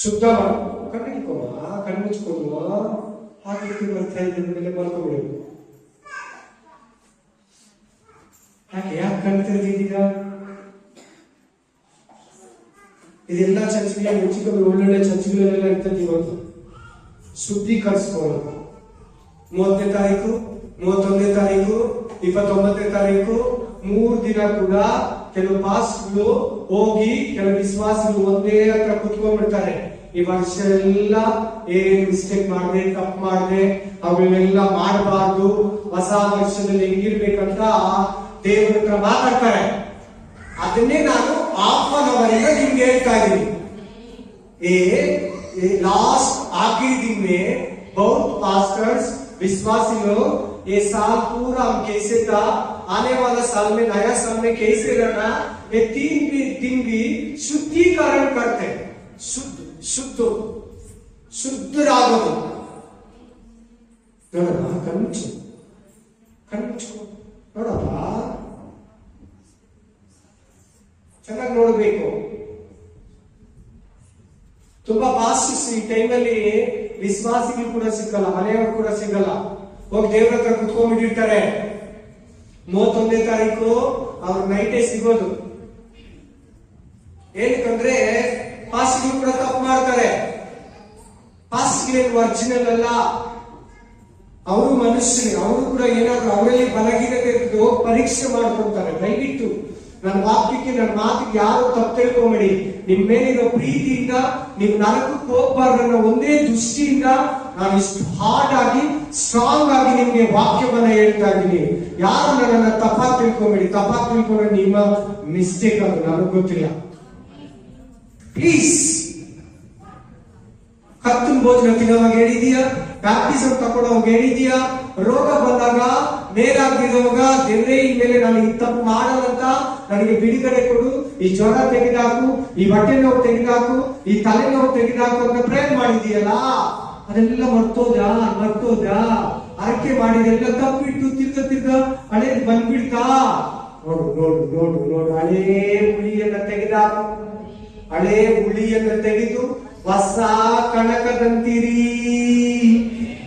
ಶುದ್ಧ ಕಣ್ಣಿಟ್ಕೊವ, ಕಣ್ಮುಚ್ಕೊಡುವ, ಹಾಗೆ ಬರ್ತಾ ಇದ್ದ ಮೇಲೆ ಮಲ್ಕೊಬಿಡು. ಯಾಕೆ ಕಣ್ ತೆರೆದಿದ್ದೀರಾ? ಇದೆಲ್ಲ ಚರ್ಚ್ಗೆ ಹೆಚ್ಚು ಕಮ್ಮಿ ಒಳ್ಳೊಳ್ಳೆ ಚರ್ಚ್ಗಳೆಲ್ಲ ಇರ್ತದೆ ಇವತ್ತು. ಶುದ್ಧೀಕರಿಸ್ಕೊಳ್ಳೋದು 30ನೇ ತಾರೀಕು, 31ನೇ ತಾರೀಕು, 29ನೇ ತಾರೀಕು 3 ದಿನ ಕೂಡ ಕೆಲವು ಪಾಸ್ಟ್ಗಳು ಹೋಗಿ ಕೆಲವು ವಿಶ್ವಾಸಿಗಳು ಒಂದೇ ಹತ್ರ ಕುತ್ಕೊಂಡ್ಬಿಡ್ತಾರೆ. ಈ ವರ್ಷ ಎಲ್ಲ ಏನ್ ಮಿಸ್ಟೇಕ್ ಮಾಡದೆ, ತಪ್ಪು ಮಾಡದೆ, ಅವುಗಳನ್ನೆಲ್ಲ ಮಾಡಬಾರ್ದು, ಹೊಸ ವರ್ಷದಲ್ಲಿ ಹೆಂಗಿರ್ಬೇಕಂತ ದೇವರ ಹತ್ರ ಮಾತಾಡ್ತಾರೆ. ಅದನ್ನೇ ನಾನು ಆಹ್ವಾನವರಿಂದ ನಿಮ್ಗೆ ಹೇಳ್ತಾ ಇದ್ದೀನಿ. लास्ट आखिरी दिन में बहुत पास्टर्स विश्वासी लोग ये साल पूरा हम कैसे था, आने वाला साल में नया साल में कैसे रहना, ये 3 दिन भी शुद्धिकरण करते हैं. ಶುದ್ಧರಾಗೋದು. ನೋಡಪ್ಪ ಕಣ್ಮುಚ್ಚು ನೋಡಪ್ಪ, ಚೆನ್ನಾಗಿ ನೋಡ್ಬೇಕು. ತುಂಬಾ ಪಾಸ್ಟರ್ಸ್ ಈ ಟೈಮಲ್ಲಿ ವಿಶ್ವಾಸಿಗಳು ಕೂಡ ಸಿಕ್ಕಲ್ಲ, ಮನೆಯವರು ಕೂಡ ಸಿಗಲ್ಲ, ಹೋಗಿ ದೇವರ ಹತ್ರ ಕುತ್ಕೊಂಡ್ಬಿಟ್ಟಿರ್ತಾರೆ. 31ನೇ ತಾರೀಕು ಅವ್ರ ನೈಟೇ ಸಿಗೋದು. ಏನಕ್ಕಂದ್ರೆ ಪಾಸ್ಟರ್ಗಳು ಕೂಡ ತಪ್ಪು ಮಾಡ್ತಾರೆ. ಪಾಸ್ಟರ್ಗಳೇನು ಒರಿಜಿನಲ್ ಅಲ್ಲ, ಅವರು ಮನುಷ್ಯರು, ಅವರು ಕೂಡ ಏನಾದ್ರು ಅವರಲ್ಲಿ ಬಲಗೀನತೆ ಹೋಗಿ ಪರೀಕ್ಷೆ ಮಾಡ್ಕೊಳ್ತಾರೆ. ದಯವಿಟ್ಟು ನನ್ನ ವಾಕ್ಯಕ್ಕೆ, ನನ್ನ ಮಾತಿಗೆ ಯಾರು ತಪ್ಪು ತಿಳ್ಕೊಂಬೇಡಿ. ನಿಮ್ ಮೇಲಿರೋ ಪ್ರೀತಿಯಿಂದ ನೀವು ನರಕಕ್ಕೆ ಹೋಗ್ಬಾರ್ದು ಅನ್ನೋ ಒಂದೇ ದೃಷ್ಟಿಯಿಂದ ನಾನು ಇಷ್ಟು ಹಾರ್ಡ್ ಆಗಿ, ಸ್ಟ್ರಾಂಗ್ ಆಗಿ ನಿಮ್ಗೆ ವಾಕ್ಯವನ್ನ ಹೇಳ್ತಾ ಇದ್ದೀನಿ. ಯಾರು ನನ್ನನ್ನ ತಪ್ಪಾಗಿ ತಿಳ್ಕೊಂಬೇಡಿ. ತಪ್ಪಾಗಿ ತಿಳ್ಕೊಂಡ್ರೆ ನಿಮ್ಮ ಮಿಸ್ಟೇಕ್ ಅದು, ನನಗೆ ಗೊತ್ತಿಲ್ಲ. ಪ್ಲೀಸ್, ಕತ್ತಲ ಭೋಜನ ತಿನ್ನೋವಾಗ ಹೇಳಿದೀಯಾ, ಬ್ಯಾಪ್ಟಿಸಮ್ ತಗೊಳ್ಳೋವಾಗ ಹೇಳಿದೀಯಾ, ರೋಗ ಬಂದಾಗ ನೇರಾಗಿರುವಾಗ ದೇವರೇ ಇನ್ಮೇಲೆ ನಾನು ಈ ತಪ್ಪು ಮಾಡಲ್ಲಂತ ನನಗೆ ಬಿಡುಗಡೆ ಕೊಡು, ಈ ಜ್ವರ ತೆಗೆದಾಕು, ಈ ಹೊಟ್ಟೆ ನೋವು ತೆಗೆದಾಕು, ಈ ತಲೆನೋವು ತೆಗೆದಾಕು ಅಂತ ಪ್ರೇರ್ ಮಾಡಿದೀಯಲ್ಲ, ಅದೆಲ್ಲ ಮರ್ತೋದ ಆಯ್ಕೆ ಮಾಡಿದೆಲ್ಲ ತಪ್ಪಿಟ್ಟು ತಿರ್ಗ ಹಳೇದು ಬಂದ್ಬಿಡ್ತಾ. ನೋಡು ಹಳೇ ಹುಳಿಯನ್ನ ತೆಗೆದಾಕು. ಹಳೇ ಹುಳಿಯನ್ನ ತೆಗೆದು ಹೊಸ ಕಣಕದಂತೀರಿ,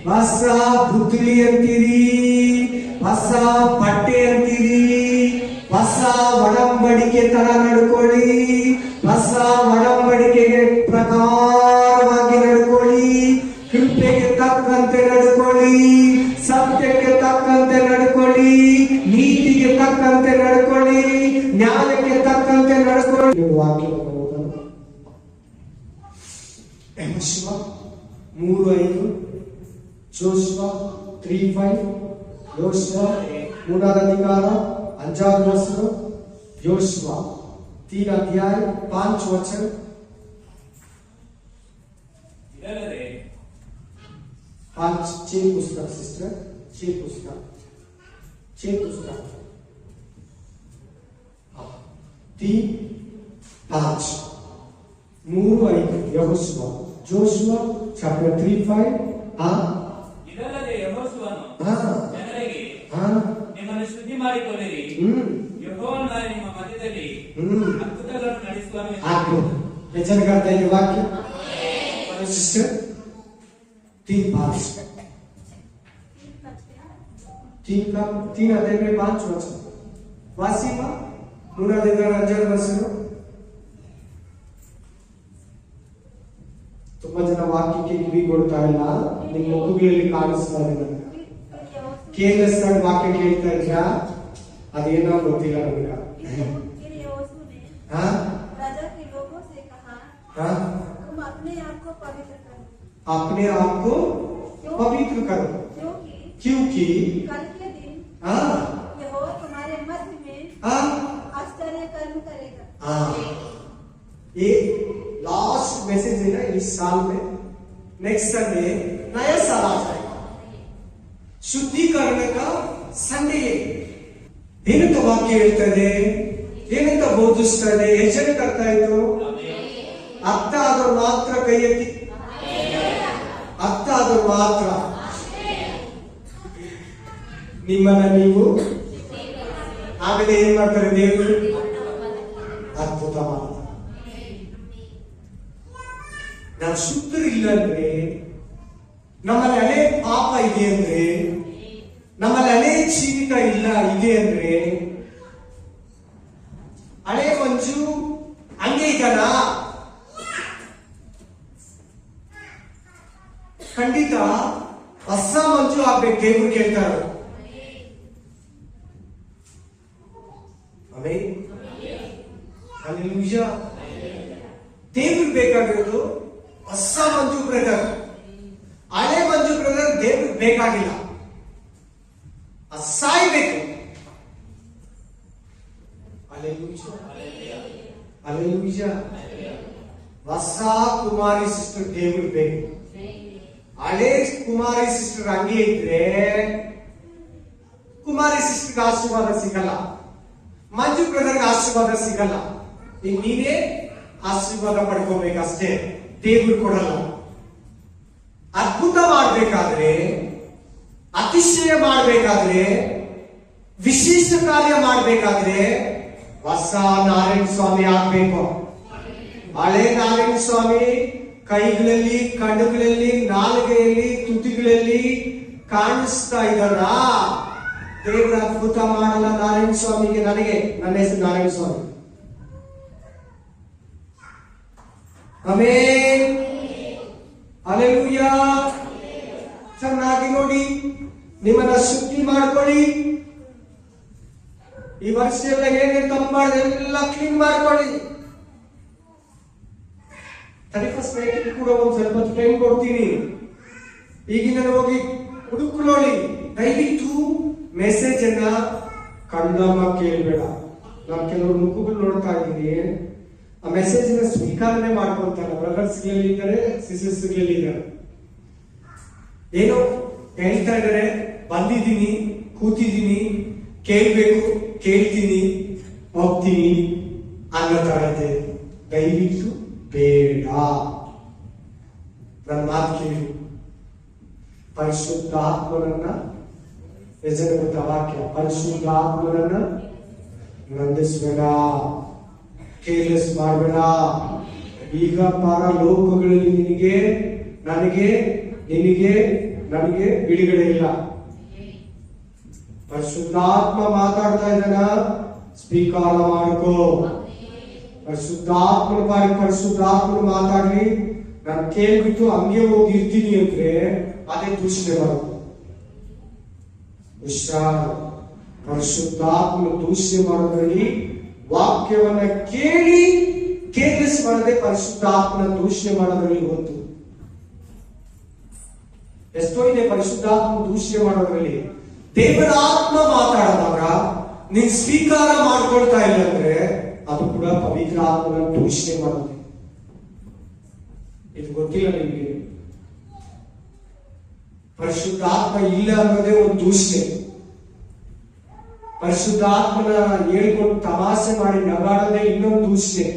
ಹೊಸ ಬುದ್ಧಿ ಅಂತೀರಿ, ಹೊಸ ಬಟ್ಟೆ ಅಂತೀರಿ, ಹೊಸ ಒಡಂಬಡಿಕೆ ತರ ನಡ್ಕೊಳ್ಳಿ, ಹೊಸ ಒಡಂಬಡಿಕೆಗೆ ಪ್ರಕಾರವಾಗಿ ನಡ್ಕೊಳ್ಳಿ, ಕೃಪೆಗೆ ತಕ್ಕಂತೆ ನಡ್ಕೊಳ್ಳಿ, ಸತ್ಯಕ್ಕೆ ತಕ್ಕಂತೆ ನಡ್ಕೊಳ್ಳಿ, ನೀತಿಗೆ ತಕ್ಕಂತೆ ನಡ್ಕೊಳ್ಳಿ, ಜ್ಞಾನಕ್ಕೆ ತಕ್ಕಂತೆ ನಡ್ಕೊಳ್ಳಿ. ವಾಕ್ಯ ಯೆಹೋಶುವ 3:5, ಜೋಶುವ 3:5, ಯೋಶುವ 3ರ ಅಧಿಕಾರ 5ರ ವಚನ, ಯೋಶುವ 3 अध्याय 5 वचन. ಇದಲ್ಲದೆ 6 पुस्तक सिस्टर, 6 पुस्तक 3:5 3:5 ಯೆಹೋಶುವ, ಜೋಶುವ chapter 3:5. ಇದಲ್ಲದೆ ಯೆಹೋಶುವನು ಜನರಿಗೆ ನಿಮ್ಮನ್ನು ಶುದ್ಧಿ ಮಾಡಿಕೊಳ್ಳಿರಿ, ಯೆಹೋವನು ನಿಮ್ಮ ಮಧ್ಯದಲ್ಲಿ ಅದ್ಭುತಗಳನ್ನು ನಡೆಸುವನು. वचन करता है ये वाक्य सिस्टर 3:5 3 अध्याय में 5 वचन वासी मां 3 अध्याय 5 वचन. ತುಂಬಾ ಜನ ವಾಕ್ಯಕ್ಕೆ ಕಿವಿ ಕೊಡ್ತಾ ಇಲ್ಲ, ನಿಮ್ಮ ಮುಖಗಳಲ್ಲಿ ಕಾಣಿಸ್ತಾ ಇದೆ. ಕೇರ್ಲೆಸ್ ಆಗಿ ವಾಕ್ಯ ಕೇಳ್ತಾ ಇದ್ರ, ಅದೇನೋ ಗೊತ್ತಿಲ್ಲ ನಮಗೆ. तुम अपने आप को पवित्र करो, अपने आप को पवित्र करो, क्योंकि कल के दिन यहोवा तुम्हारे मध्य में आश्चर्य कर्म करेगा. ये लास्ट मैसेज है ना इस साल में. नेक्स्ट संडे नया साल आ जाएगा, ಶುದ್ಧೀಕರಣ ಸಂಡೇ. ಏನಂತ ವಾಕ್ಯ ಹೇಳ್ತದೆ, ಏನಂತ ಬೋಧಿಸ್ತದೆ, ಎಷ್ಟು ಆಗ್ತಾ ಇತ್ತು? ಅರ್ಥ ಆದ್ರೂ ಮಾತ್ರ ಕೈ ಎತ್ತಿ, ಅರ್ಥ ಆದ್ರೂ ಮಾತ್ರ ನಿಮ್ಮನ್ನ ನೀವು. ಆಮೇಲೆ ಏನ್ ಮಾಡ್ತಾರೆ ದೇವರು? ಅದ್ಭುತ ಮಾಡ್ತಾರೆ. ನಾವು ಶುದ್ಧರಿಲ್ಲ ಅಂದ್ರೆ, ನಮ್ಮಲ್ಲಿ ಹಳೆ ಪಾಪ ಇದೆ ಅಂದ್ರೆ, ನಮ್ಮಲ್ಲಿ ಹಳೆ ಜೀವಿತ ಇಲ್ಲ ಇದೆ ಅಂದ್ರೆ, ಹಳೆ ಮಂಜು ಹಂಗೆ ಇದಲ್ಲ, ಖಂಡಿತ ಹೊಸ ಮಂಜು ಆಗ್ಬೇಕು ದೇವ್ರು ಕೇಳ್ತಾರೆ. ಆಮೆನ್. ಹಲ್ಲೆಲೂಯಾ. ದೇವ್ರಿಗೆ ಬೇಕಾಗಿರೋದು ಹೊಸ ಮಂಜು ಬ್ರದರ್. ಹಳೆ ಮಂಜು ಬ್ರದರ್ ದೇವ್ರಿಗೆ ಬೇಕಾಗಿಲ್ಲ, ಸಾಯ್ಬೇಕು. ಹಲ್ಲೆಲೂಯಾ. ಹೊಸ ಕುಮಾರಿ ಸಿಸ್ಟರ್ ದೇವ್ರಿಗೆ ಬೇಕು. ಹಳೆ ಕುಮಾರಿ ಸಿಸ್ಟರ್ ಹಂಗೆ ಇದ್ರೆ ಕುಮಾರಿ ಸಿಸ್ಟರ್ಗೆ ಆಶೀರ್ವಾದ ಸಿಗಲ್ಲ, ಮಂಜು ಬ್ರದರ್ಗೆ ಆಶೀರ್ವಾದ ಸಿಗಲ್ಲ. ಈಗ ನೀನೇ ಆಶೀರ್ವಾದ ಪಡ್ಕೋಬೇಕಷ್ಟೇ, ದೇವ್ರು ಕೊಡಲ್ಲ. ಅದ್ಭುತ ಮಾಡ್ಬೇಕಾದ್ರೆ, ಅತಿಶಯ ಮಾಡ್ಬೇಕಾದ್ರೆ, ವಿಶೇಷ ಕಾರ್ಯ ಮಾಡ್ಬೇಕಾದ್ರೆ ಹೊಸ ನಾರಾಯಣ ಸ್ವಾಮಿ ಆಗ್ಬೇಕು. ಹಳೆ ನಾರಾಯಣ ಸ್ವಾಮಿ ಕೈಗಳಲ್ಲಿ, ಕಣ್ಣುಗಳಲ್ಲಿ, ನಾಲಿಗೆಯಲ್ಲಿ, ತುಟಿಗಳಲ್ಲಿ ಕಾಣಿಸ್ತಾ ಇದ್ದಾರ. ದೇವರ ಅದ್ಭುತ ಮಾಡಲ್ಲ ನಾರಾಯಣ ಸ್ವಾಮಿಗೆ. ನನಗೆ ನನ್ನ ಹೆಸರು ನಾರಾಯಣ ಸ್ವಾಮಿ. ಆಮೆನ್. ಹಲ್ಲೆಲೂಯಾ. ಚೆನ್ನಾಗಿ ನೋಡಿ, ನಿಮ್ಮನ್ನ ಶುದ್ಧಿ ಮಾಡ್ಕೊಳ್ಳಿ. ಈ ವರ್ಷ ಎಲ್ಲ ಏನೇನು ತಪ್ಪು ಮಾಡಿದೆ ಎಲ್ಲ ಕ್ಲೀನ್ ಮಾಡ್ಕೊಳ್ಳಿ. 31st ನೈಟ್ ಕೂಡ ಒಂದು ಸ್ವಲ್ಪ ಟೈಮ್ ಕೊಡ್ತೀನಿ. ಈಗಿನ ಹೋಗಿ ಹುಡುಕೊಳ್ಳಿ. ದಯವಿಟ್ಟು ಮೆಸೇಜ್ ಅನ್ನ ಕಣ್ಣಮ್ಮ ಕೇಳಬೇಡ. ನಾನು ಕೆಲವರು ಮುಖಗಳು ನೋಡ್ತಾ ಇದ್ದೀನಿ, ಆ ಮೆಸೇಜ್ ನ ಸ್ವೀಕಾರನೆ ಮಾಡ್ಕೊಂತಾರೆ. ಬ್ರದರ್ಸ್ ಇದ್ದಾರೆ, ಸಿಸ್ಟರ್ಸ್ ಇದ್ದಾರೆ. ಏನೋ ಹೇಳ್ತಾ ಇದ್ದಾರೆ, ಬಂದಿದ್ದೀನಿ, ಕೂತಿದ್ದೀನಿ, ಕೇಳ್ಬೇಕು, ಕೇಳ್ತೀನಿ, ಹೋಗ್ತೀನಿ ಅನ್ನೋ ತರ ಇದೆ. ದಯವಿಟ್ಟು ಬೇಡ. ನನ್ನ ಮಾತು ಕೇಳಿ. ಪರಿಶುದ್ಧಾತ್ಮನನ್ನ, ಯಜನಬದ್ಧ ವಾಕ್ಯ, ಪರಿಶುದ್ಧಾತ್ಮನನ್ನ ನಂದಿಸ್ಬೇಡ, ಕೇರ್ಲೆಸ್ ಮಾಡಬೇಡ. ಈಗ ಪರಲೋಕಗಳಲ್ಲಿ ನಿನಗೆ, ನನಗೆ, ನಿನಗೆ, ನನಗೆ ಬಿಡುಗಡೆ ಇಲ್ಲ. ಪರಿಶುದ್ಧಾತ್ಮ ಮಾತಾಡ್ತಾ ಇದ್ದಾನ, ಸ್ವೀಕಾರ ಮಾಡ್ಕೋ. ಪರಿಶುದ್ಧಾತ್ಮನ ಬಾರಿ ಪರಿಶುದ್ಧಾತ್ಮನ ಮಾತಾಡ್ಲಿ. ನಾನು ಕೇಳ್ಬಿಟ್ಟು ಹಂಗೆ ಹೋಗಿ ಇರ್ತೀನಿ ಅಂದ್ರೆ ಅದೇ ದೂಷಣೆ ಬರುತ್ತೆ. ಹುಷಾರ್. ಪರಿಶುದ್ಧಾತ್ಮನ ದೂಷಣೆ ಮಾಡೋದ್ರಲ್ಲಿ ವಾಕ್ಯವನ್ನ ಕೇಳಿ ಕೇರ್ಲೆಸ್ ಮಾಡದೆ ಪರಿಶುದ್ಧಾತ್ಮನ ದೂಷಣೆ ಮಾಡೋದ್ರಲ್ಲಿ ಗೊತ್ತು. ಎಷ್ಟೋ ಇದೆ ಪರಿಶುದ್ಧಾತ್ಮ ದೂಷಣೆ ಮಾಡೋದ್ರಲ್ಲಿ. ದೇವರ ಆತ್ಮ ಮಾತಾಡಿದಾಗ ನೀನ್ ಸ್ವೀಕಾರ ಮಾಡ್ಕೊಳ್ತಾ ಇಲ್ಲ ಅಂದ್ರೆ ಅದು ಕೂಡ ಪವಿತ್ರ ಆತ್ಮನ ದೂಷಣೆ ಮಾಡುತ್ತೆ. ಇದು ಗೊತ್ತಿಲ್ಲ ನಿಮ್ಗೆ? ಪರಿಶುದ್ಧಾತ್ಮ ಇಲ್ಲ ಅನ್ನೋದೇ ಒಂದು ದೂಷಣೆ. ಪರಿಶುದ್ಧಾತ್ಮನ ಹೇಳ್ಕೊಂಡು ತಮಾಷೆ ಮಾಡಿ ನಗಾಡೋದೇ ಇನ್ನೊಂದು ದೂಷಣೆ.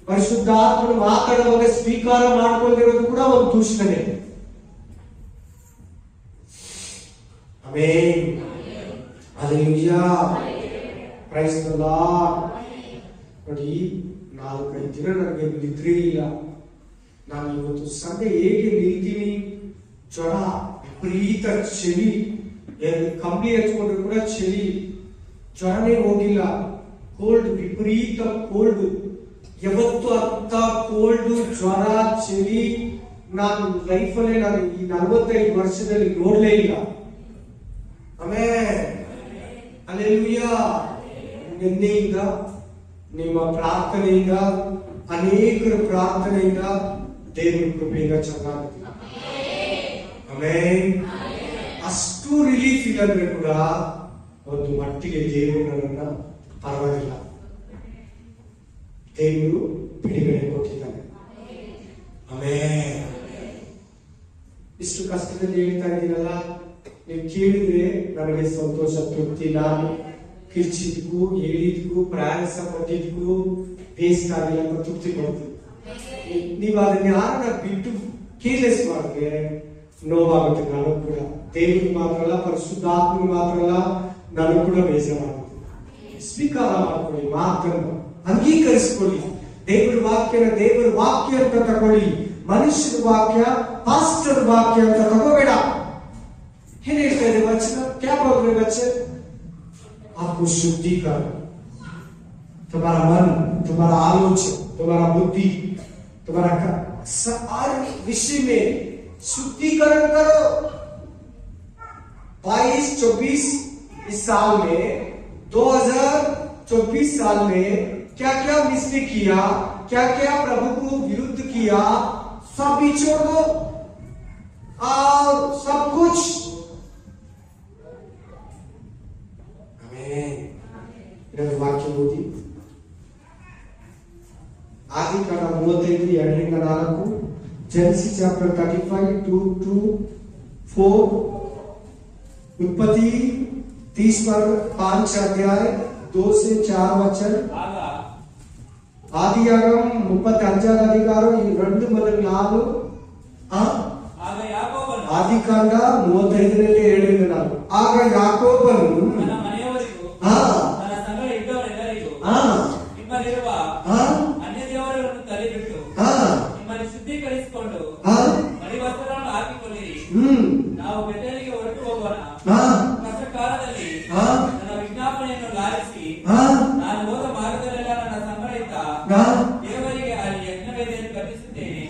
ಪರಿಶುದ್ಧಾತ್ಮನ ಮಾತಾಡುವಾಗ ಸ್ವೀಕಾರ ಮಾಡ್ಕೊಂಡಿರೋದು ಕೂಡ ಒಂದು ದೂಷಣೆ. Amen. Hallelujah. Praise the Lord. ನೋಡಿ, 4-5 ದಿನ ನನಗೆ ನಿದ್ರೆ ಇಲ್ಲ. ನಾನು ಇವತ್ತು ಸಂಡೆ ಹೇಗೆ ನಿಲ್ತೀನಿ? ಜ್ವರ, ವಿಪರೀತ ಚಳಿ, ಕಂಬಳಿ ಹಚ್ಕೊಂಡ್ರೆ ಕೂಡ ಚಳಿ, ಜ್ವರನೇ ಹೋಗಿಲ್ಲ. ಕೋಲ್ಡ್, ವಿಪರೀತ ಕೋಲ್ಡ್. ಯಾವತ್ತು ಅಂತ ಕೋಲ್ಡ್, ಜ್ವರ, ಚಳಿ ನಾನು ಲೈಫಲ್ಲೇ ನಾನು ಈ 45 ವರ್ಷದಲ್ಲಿ ನೋಡ್ಲೇ ಇಲ್ಲ. ಆಮೆನ್. ಹಲ್ಲೆಲೂಯಾ. ನಿನ್ನೆಯಿಂದ, ನಿಮ್ಮ ಪ್ರಾರ್ಥನೆಯಿಂದ, ಅನೇಕರ ಪ್ರಾರ್ಥನೆಯಿಂದ ದೇವರ ಕೃಪೆಯಿಂದ ಚೆನ್ನಾಗಿದೆ. ಆಮೆನ್. ಅಷ್ಟು ರಿಲೀಫ್ ಇಲ್ಲ ಅಂದ್ರೆ ಕೂಡ ಒಂದು ಮಟ್ಟಿಗೆ ದೇವರು ನನ್ನನ್ನ ಪರವಾಗಿಲ್ಲ, ದೇವರು ಬಿಡುಗಡೆ ಕೊಟ್ಟಿದ್ದಾನೆ. ಆಮೆನ್. ಇಷ್ಟು ಕಷ್ಟದಲ್ಲಿ ಹೇಳ್ತಾ ಇದ್ದೀನಲ್ಲ, ನೀವು ಕೇಳಿದ್ರೆ ನನಗೆ ಸಂತೋಷ, ತೃಪ್ತಿ. ನಾನು ಕಿರ್ಚಿದ್ಕು, ಹೇಳಿದ್ಕು, ಪ್ರಯಾಸ ಪಟ್ಟಿದ್ಕು ವೇಸ್ಟ್ ಆಗಿಲ್ಲ ಅಂತ ತೃಪ್ತಿ ಪಡ್ತೀನಿ. ನೀವು ಅದನ್ನ ಯಾರನ್ನ ಬಿಟ್ಟು ಕೇರ್ಲೆಸ್ ಮಾಡಿದ್ರೆ ನೋವಾಗುತ್ತೆ. ನನಗೂ ಕೂಡ, ದೇವ್ರಿಗೆ ಮಾತ್ರ ಅಲ್ಲ, ಪರಿಶುದ್ಧಾತ್ಮನಿಗೆ ಮಾತ್ರ ಅಲ್ಲ, ನನಗೂ ಕೂಡ ಬೇಜಾರಾಗುತ್ತೆ. ಸ್ವೀಕಾರ ಮಾಡ್ಕೊಳ್ಳಿ, ಮಾತನ್ನು ಅಂಗೀಕರಿಸಿಕೊಳ್ಳಿ. ದೇವರ ವಾಕ್ಯ ಅಂತ ತಗೊಳ್ಳಿ. ಮನುಷ್ಯರ ವಾಕ್ಯ, ಪಾಸ್ಟರ್ ವಾಕ್ಯ ಅಂತ ತಗೋಬೇಡ. ಏನ್ ಹೇಳ್ತಾ ಇದೆ ವಚನ? क्या बोल रहे बच्चे? आपको शुद्धिकरण, तुम्हारा मन, तुम्हारा आलोचना, तुम्हारा बुद्धि, तुम्हारा हर विषय में शुद्धिकरण करो। 22-24 इस साल में 2024 साल में क्या क्या मिस्टेक किया, क्या क्या प्रभु को विरुद्ध किया, सब भी छोड़ दो और सब कुछ हमें वाक्य होती आदि कांड 35:2-4 जेनेसिस चैप्टर 35:2-4 उत्पत्ति 30:5 अध्याय 2-4 वचन ఆదియాగం 35వ అధికారం 2-4 ఆదికాండ 35:7 ಆಗ ಯಾಕೋಬನು ಶುದ್ಧೀಕರಿಸಿಕೊಂಡು ಮಡಿ ವಸ್ತ್ರಗಳನ್ನು ಹಾಕಿಕೊಳ್ಳಿರಿ. ನಾವು ಬೆತ್ತಲಿಗೆ ಹೊರಟು ಹೋಗೋಣ. ಕಷ್ಟಕಾಲದಲ್ಲಿ ನನ್ನ ವಿಜ್ಞಾಪನೆಯನ್ನು ಲಾಲಿಸಿ ನಾನು ಹೋದ ಮಾರ್ಗದಲ್ಲೆಲ್ಲ ನನ್ನ ಸಂಗಡ ದೇವರಿಗೆ ಅಲ್ಲಿ ಯಜ್ಞವೇದಿಯನ್ನು ಕಟ್ಟಿಸುತ್ತೇನೆ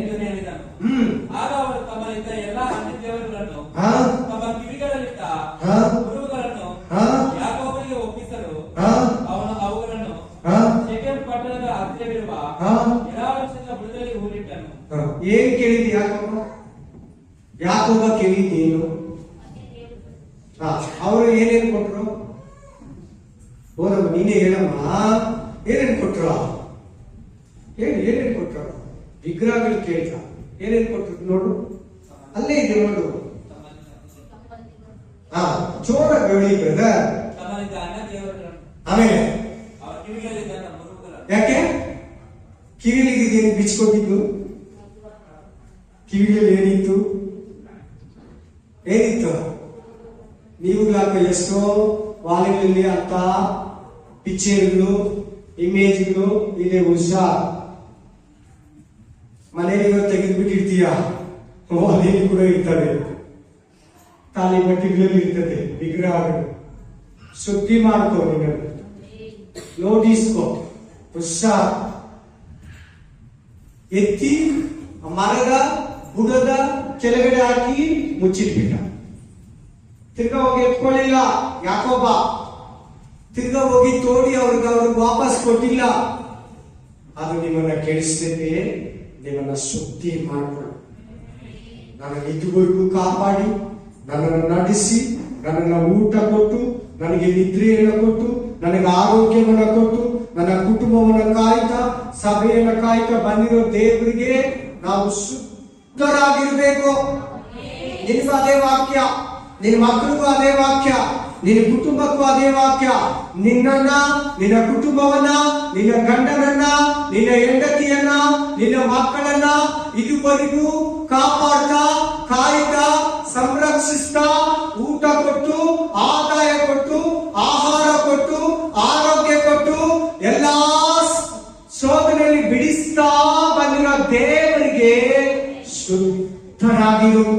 ಎಂದು ಹೇಳಿದನು. ಆಗ ಅವರು ತಮ್ಮಲ್ಲಿದ್ದ ಎಲ್ಲಾ ಅನ್ಯ ದೇವರುಗಳನ್ನು ತಮ್ಮ ಕಿವಿಗಳಲ್ಲಿದ್ದ ಗುರುಗಳನ್ನು ಯಾಕೋಬನಿಗೆ ಒಪ್ಪಿಸಲು ಅವನು ಅವುಗಳನ್ನು ಶೆಕೆಮ್ ಪಟ್ಟಣದ ಹತ್ತಿರವಿರುವ ಯೆಹೋವನ ಬುಡದಲ್ಲಿ ಹೂಡಿಟ್ಟನು. ಏನ್ ಕೇಳಿದ ಯಾಕೋಬ ಕೇಳಿದ್ದೇನು? ಅವರು ಏನೇನು ಕೊಟ್ರು? ಹೋದಮ್ಮ ನೀನೇ ಹೇಳಮ್ಮ, ಏನೇನು ಕೊಟ್ರು? ಹೇಳಿ ಏನೇನು ಕೊಟ್ರು? ವಿಗ್ರಹಗಳು ಕೇಳ್ತಾ ಏನೇನು ಕೊಟ್ರು ನೋಡು, ಅಲ್ಲೇ ಇದೆ ನೋಡು. ಚೋರ ಗೌಳಿ ಬ್ರದರ್. ಆಮೇಲೆ ಯಾಕೆ ಕಿವಿಲಿದ್ದೇನು ಬಿಚ್ಕೊಟ್ಟಿದ್ದು? ಕಿವಿಗಳಲ್ಲಿ ಏನಿತ್ತು? ನೀವುಗಳಾಗ ಎಷ್ಟೋ ವಾಲೆಗಳಲ್ಲಿ ಅಂತ ಪಿಕ್ಚರ್ಗಳು, ಇಮೇಜ್ಗಳು ಇದೆ. ಹುಷಾರ್, ಮನೆಯಲ್ಲಿ ತೆಗೆದು ಬಿಟ್ಟಿರ್ತೀಯ, ವಾಲೆಯಲ್ಲಿ ಕೂಡ ಇರ್ತದೆ, ತಾಲಿ ಬಟ್ಟೆಗಳಲ್ಲಿ ಇರ್ತದೆ ವಿಗ್ರಹಗಳು. ಶುದ್ಧಿ ಮಾಡ್ಕೋ, ನಿನ್ನನ್ನು ನೋಡಿಸ್ಕೋ, ಹುಷಾರ್. ಎತ್ತಿ ಮರದ ಬುಡದ ಕೆಳಗಡೆ ಹಾಕಿ ಮುಚ್ಚಿಟ್ಬಿಟ್ಟ. ತಿರ್ಗಾ ಹೋಗಿ ಎತ್ಕೊಳ್ಳಿಲ್ಲ ಯಾಕೋಬ. ತಿರ್ಗಾ ಹೋಗಿ ತೋಡಿ ಅವ್ರಿಗೆ ವಾಪಸ್ ಕೊಟ್ಟಿಲ್ಲ. ಅದು ನಿಮ್ಮನ್ನ ಕೆಡಿಸ್ತೈತೆ. ನಿಮ್ಮನ್ನ ಶುದ್ಧಿ ಮಾಡ್ಕೊಳ್ಳಿ. ನನ್ನನ್ನು ಇದುವರೆಗೂ ಕಾಪಾಡಿ, ನನ್ನನ್ನು ನಡೆಸಿ, ನನ್ನನ್ನು ಊಟ ಕೊಟ್ಟು, ನನಗೆ ನಿದ್ರೆಯನ್ನು ಕೊಟ್ಟು, ನನಗೆ ಆರೋಗ್ಯವನ್ನು ಕೊಟ್ಟು, ನನ್ನ ಕುಟುಂಬವನ್ನು ಕಾಯ್ತಾ, ಸಭೆಯನ್ನು ಕಾಯ್ತಾ ಬಂದಿರೋ ದೇವರಿಗೆ ನಾವು ಶುದ್ಧರಾಗಿರ್ಬೇಕು. ನಿನಗೂ ಅದೇ ವಾಕ್ಯ, ನಿನ್ನ ಮಕ್ಕಳಿಗೂ ಅದೇ ವಾಕ್ಯ, ನಿನ್ನ ಕುಟುಂಬಕ್ಕೂ ಅದೇ ವಾಕ್ಯ. ನಿನ್ನನ್ನ, ನಿನ್ನ ಕುಟುಂಬವನ್ನ, ನಿನ್ನ ಗಂಡನನ್ನ, ನಿನ್ನ ಹೆಂಡತಿಯನ್ನ, ನಿನ್ನ ಮಕ್ಕಳನ್ನ ಇದುವರೆಗೂ ಕಾಪಾಡ್ತಾ, ಕಾಯ್ತಾ, ಸಂರಕ್ಷಿಸ್ತಾ, ಊಟ ಕೊಟ್ಟು, ಆದಾಯ ಕೊಟ್ಟು, ಆಹಾರ ಕೊಟ್ಟು, ಆರೋಗ್ಯ ಕೊಟ್ಟು, ಎಲ್ಲಾ ಶೋಧನೆಯಲ್ಲಿ ಬಿಡಿಸ್ತಾ ಬಂದಿರೋ ದೇವರಿಗೆ शुद्धरागिरो।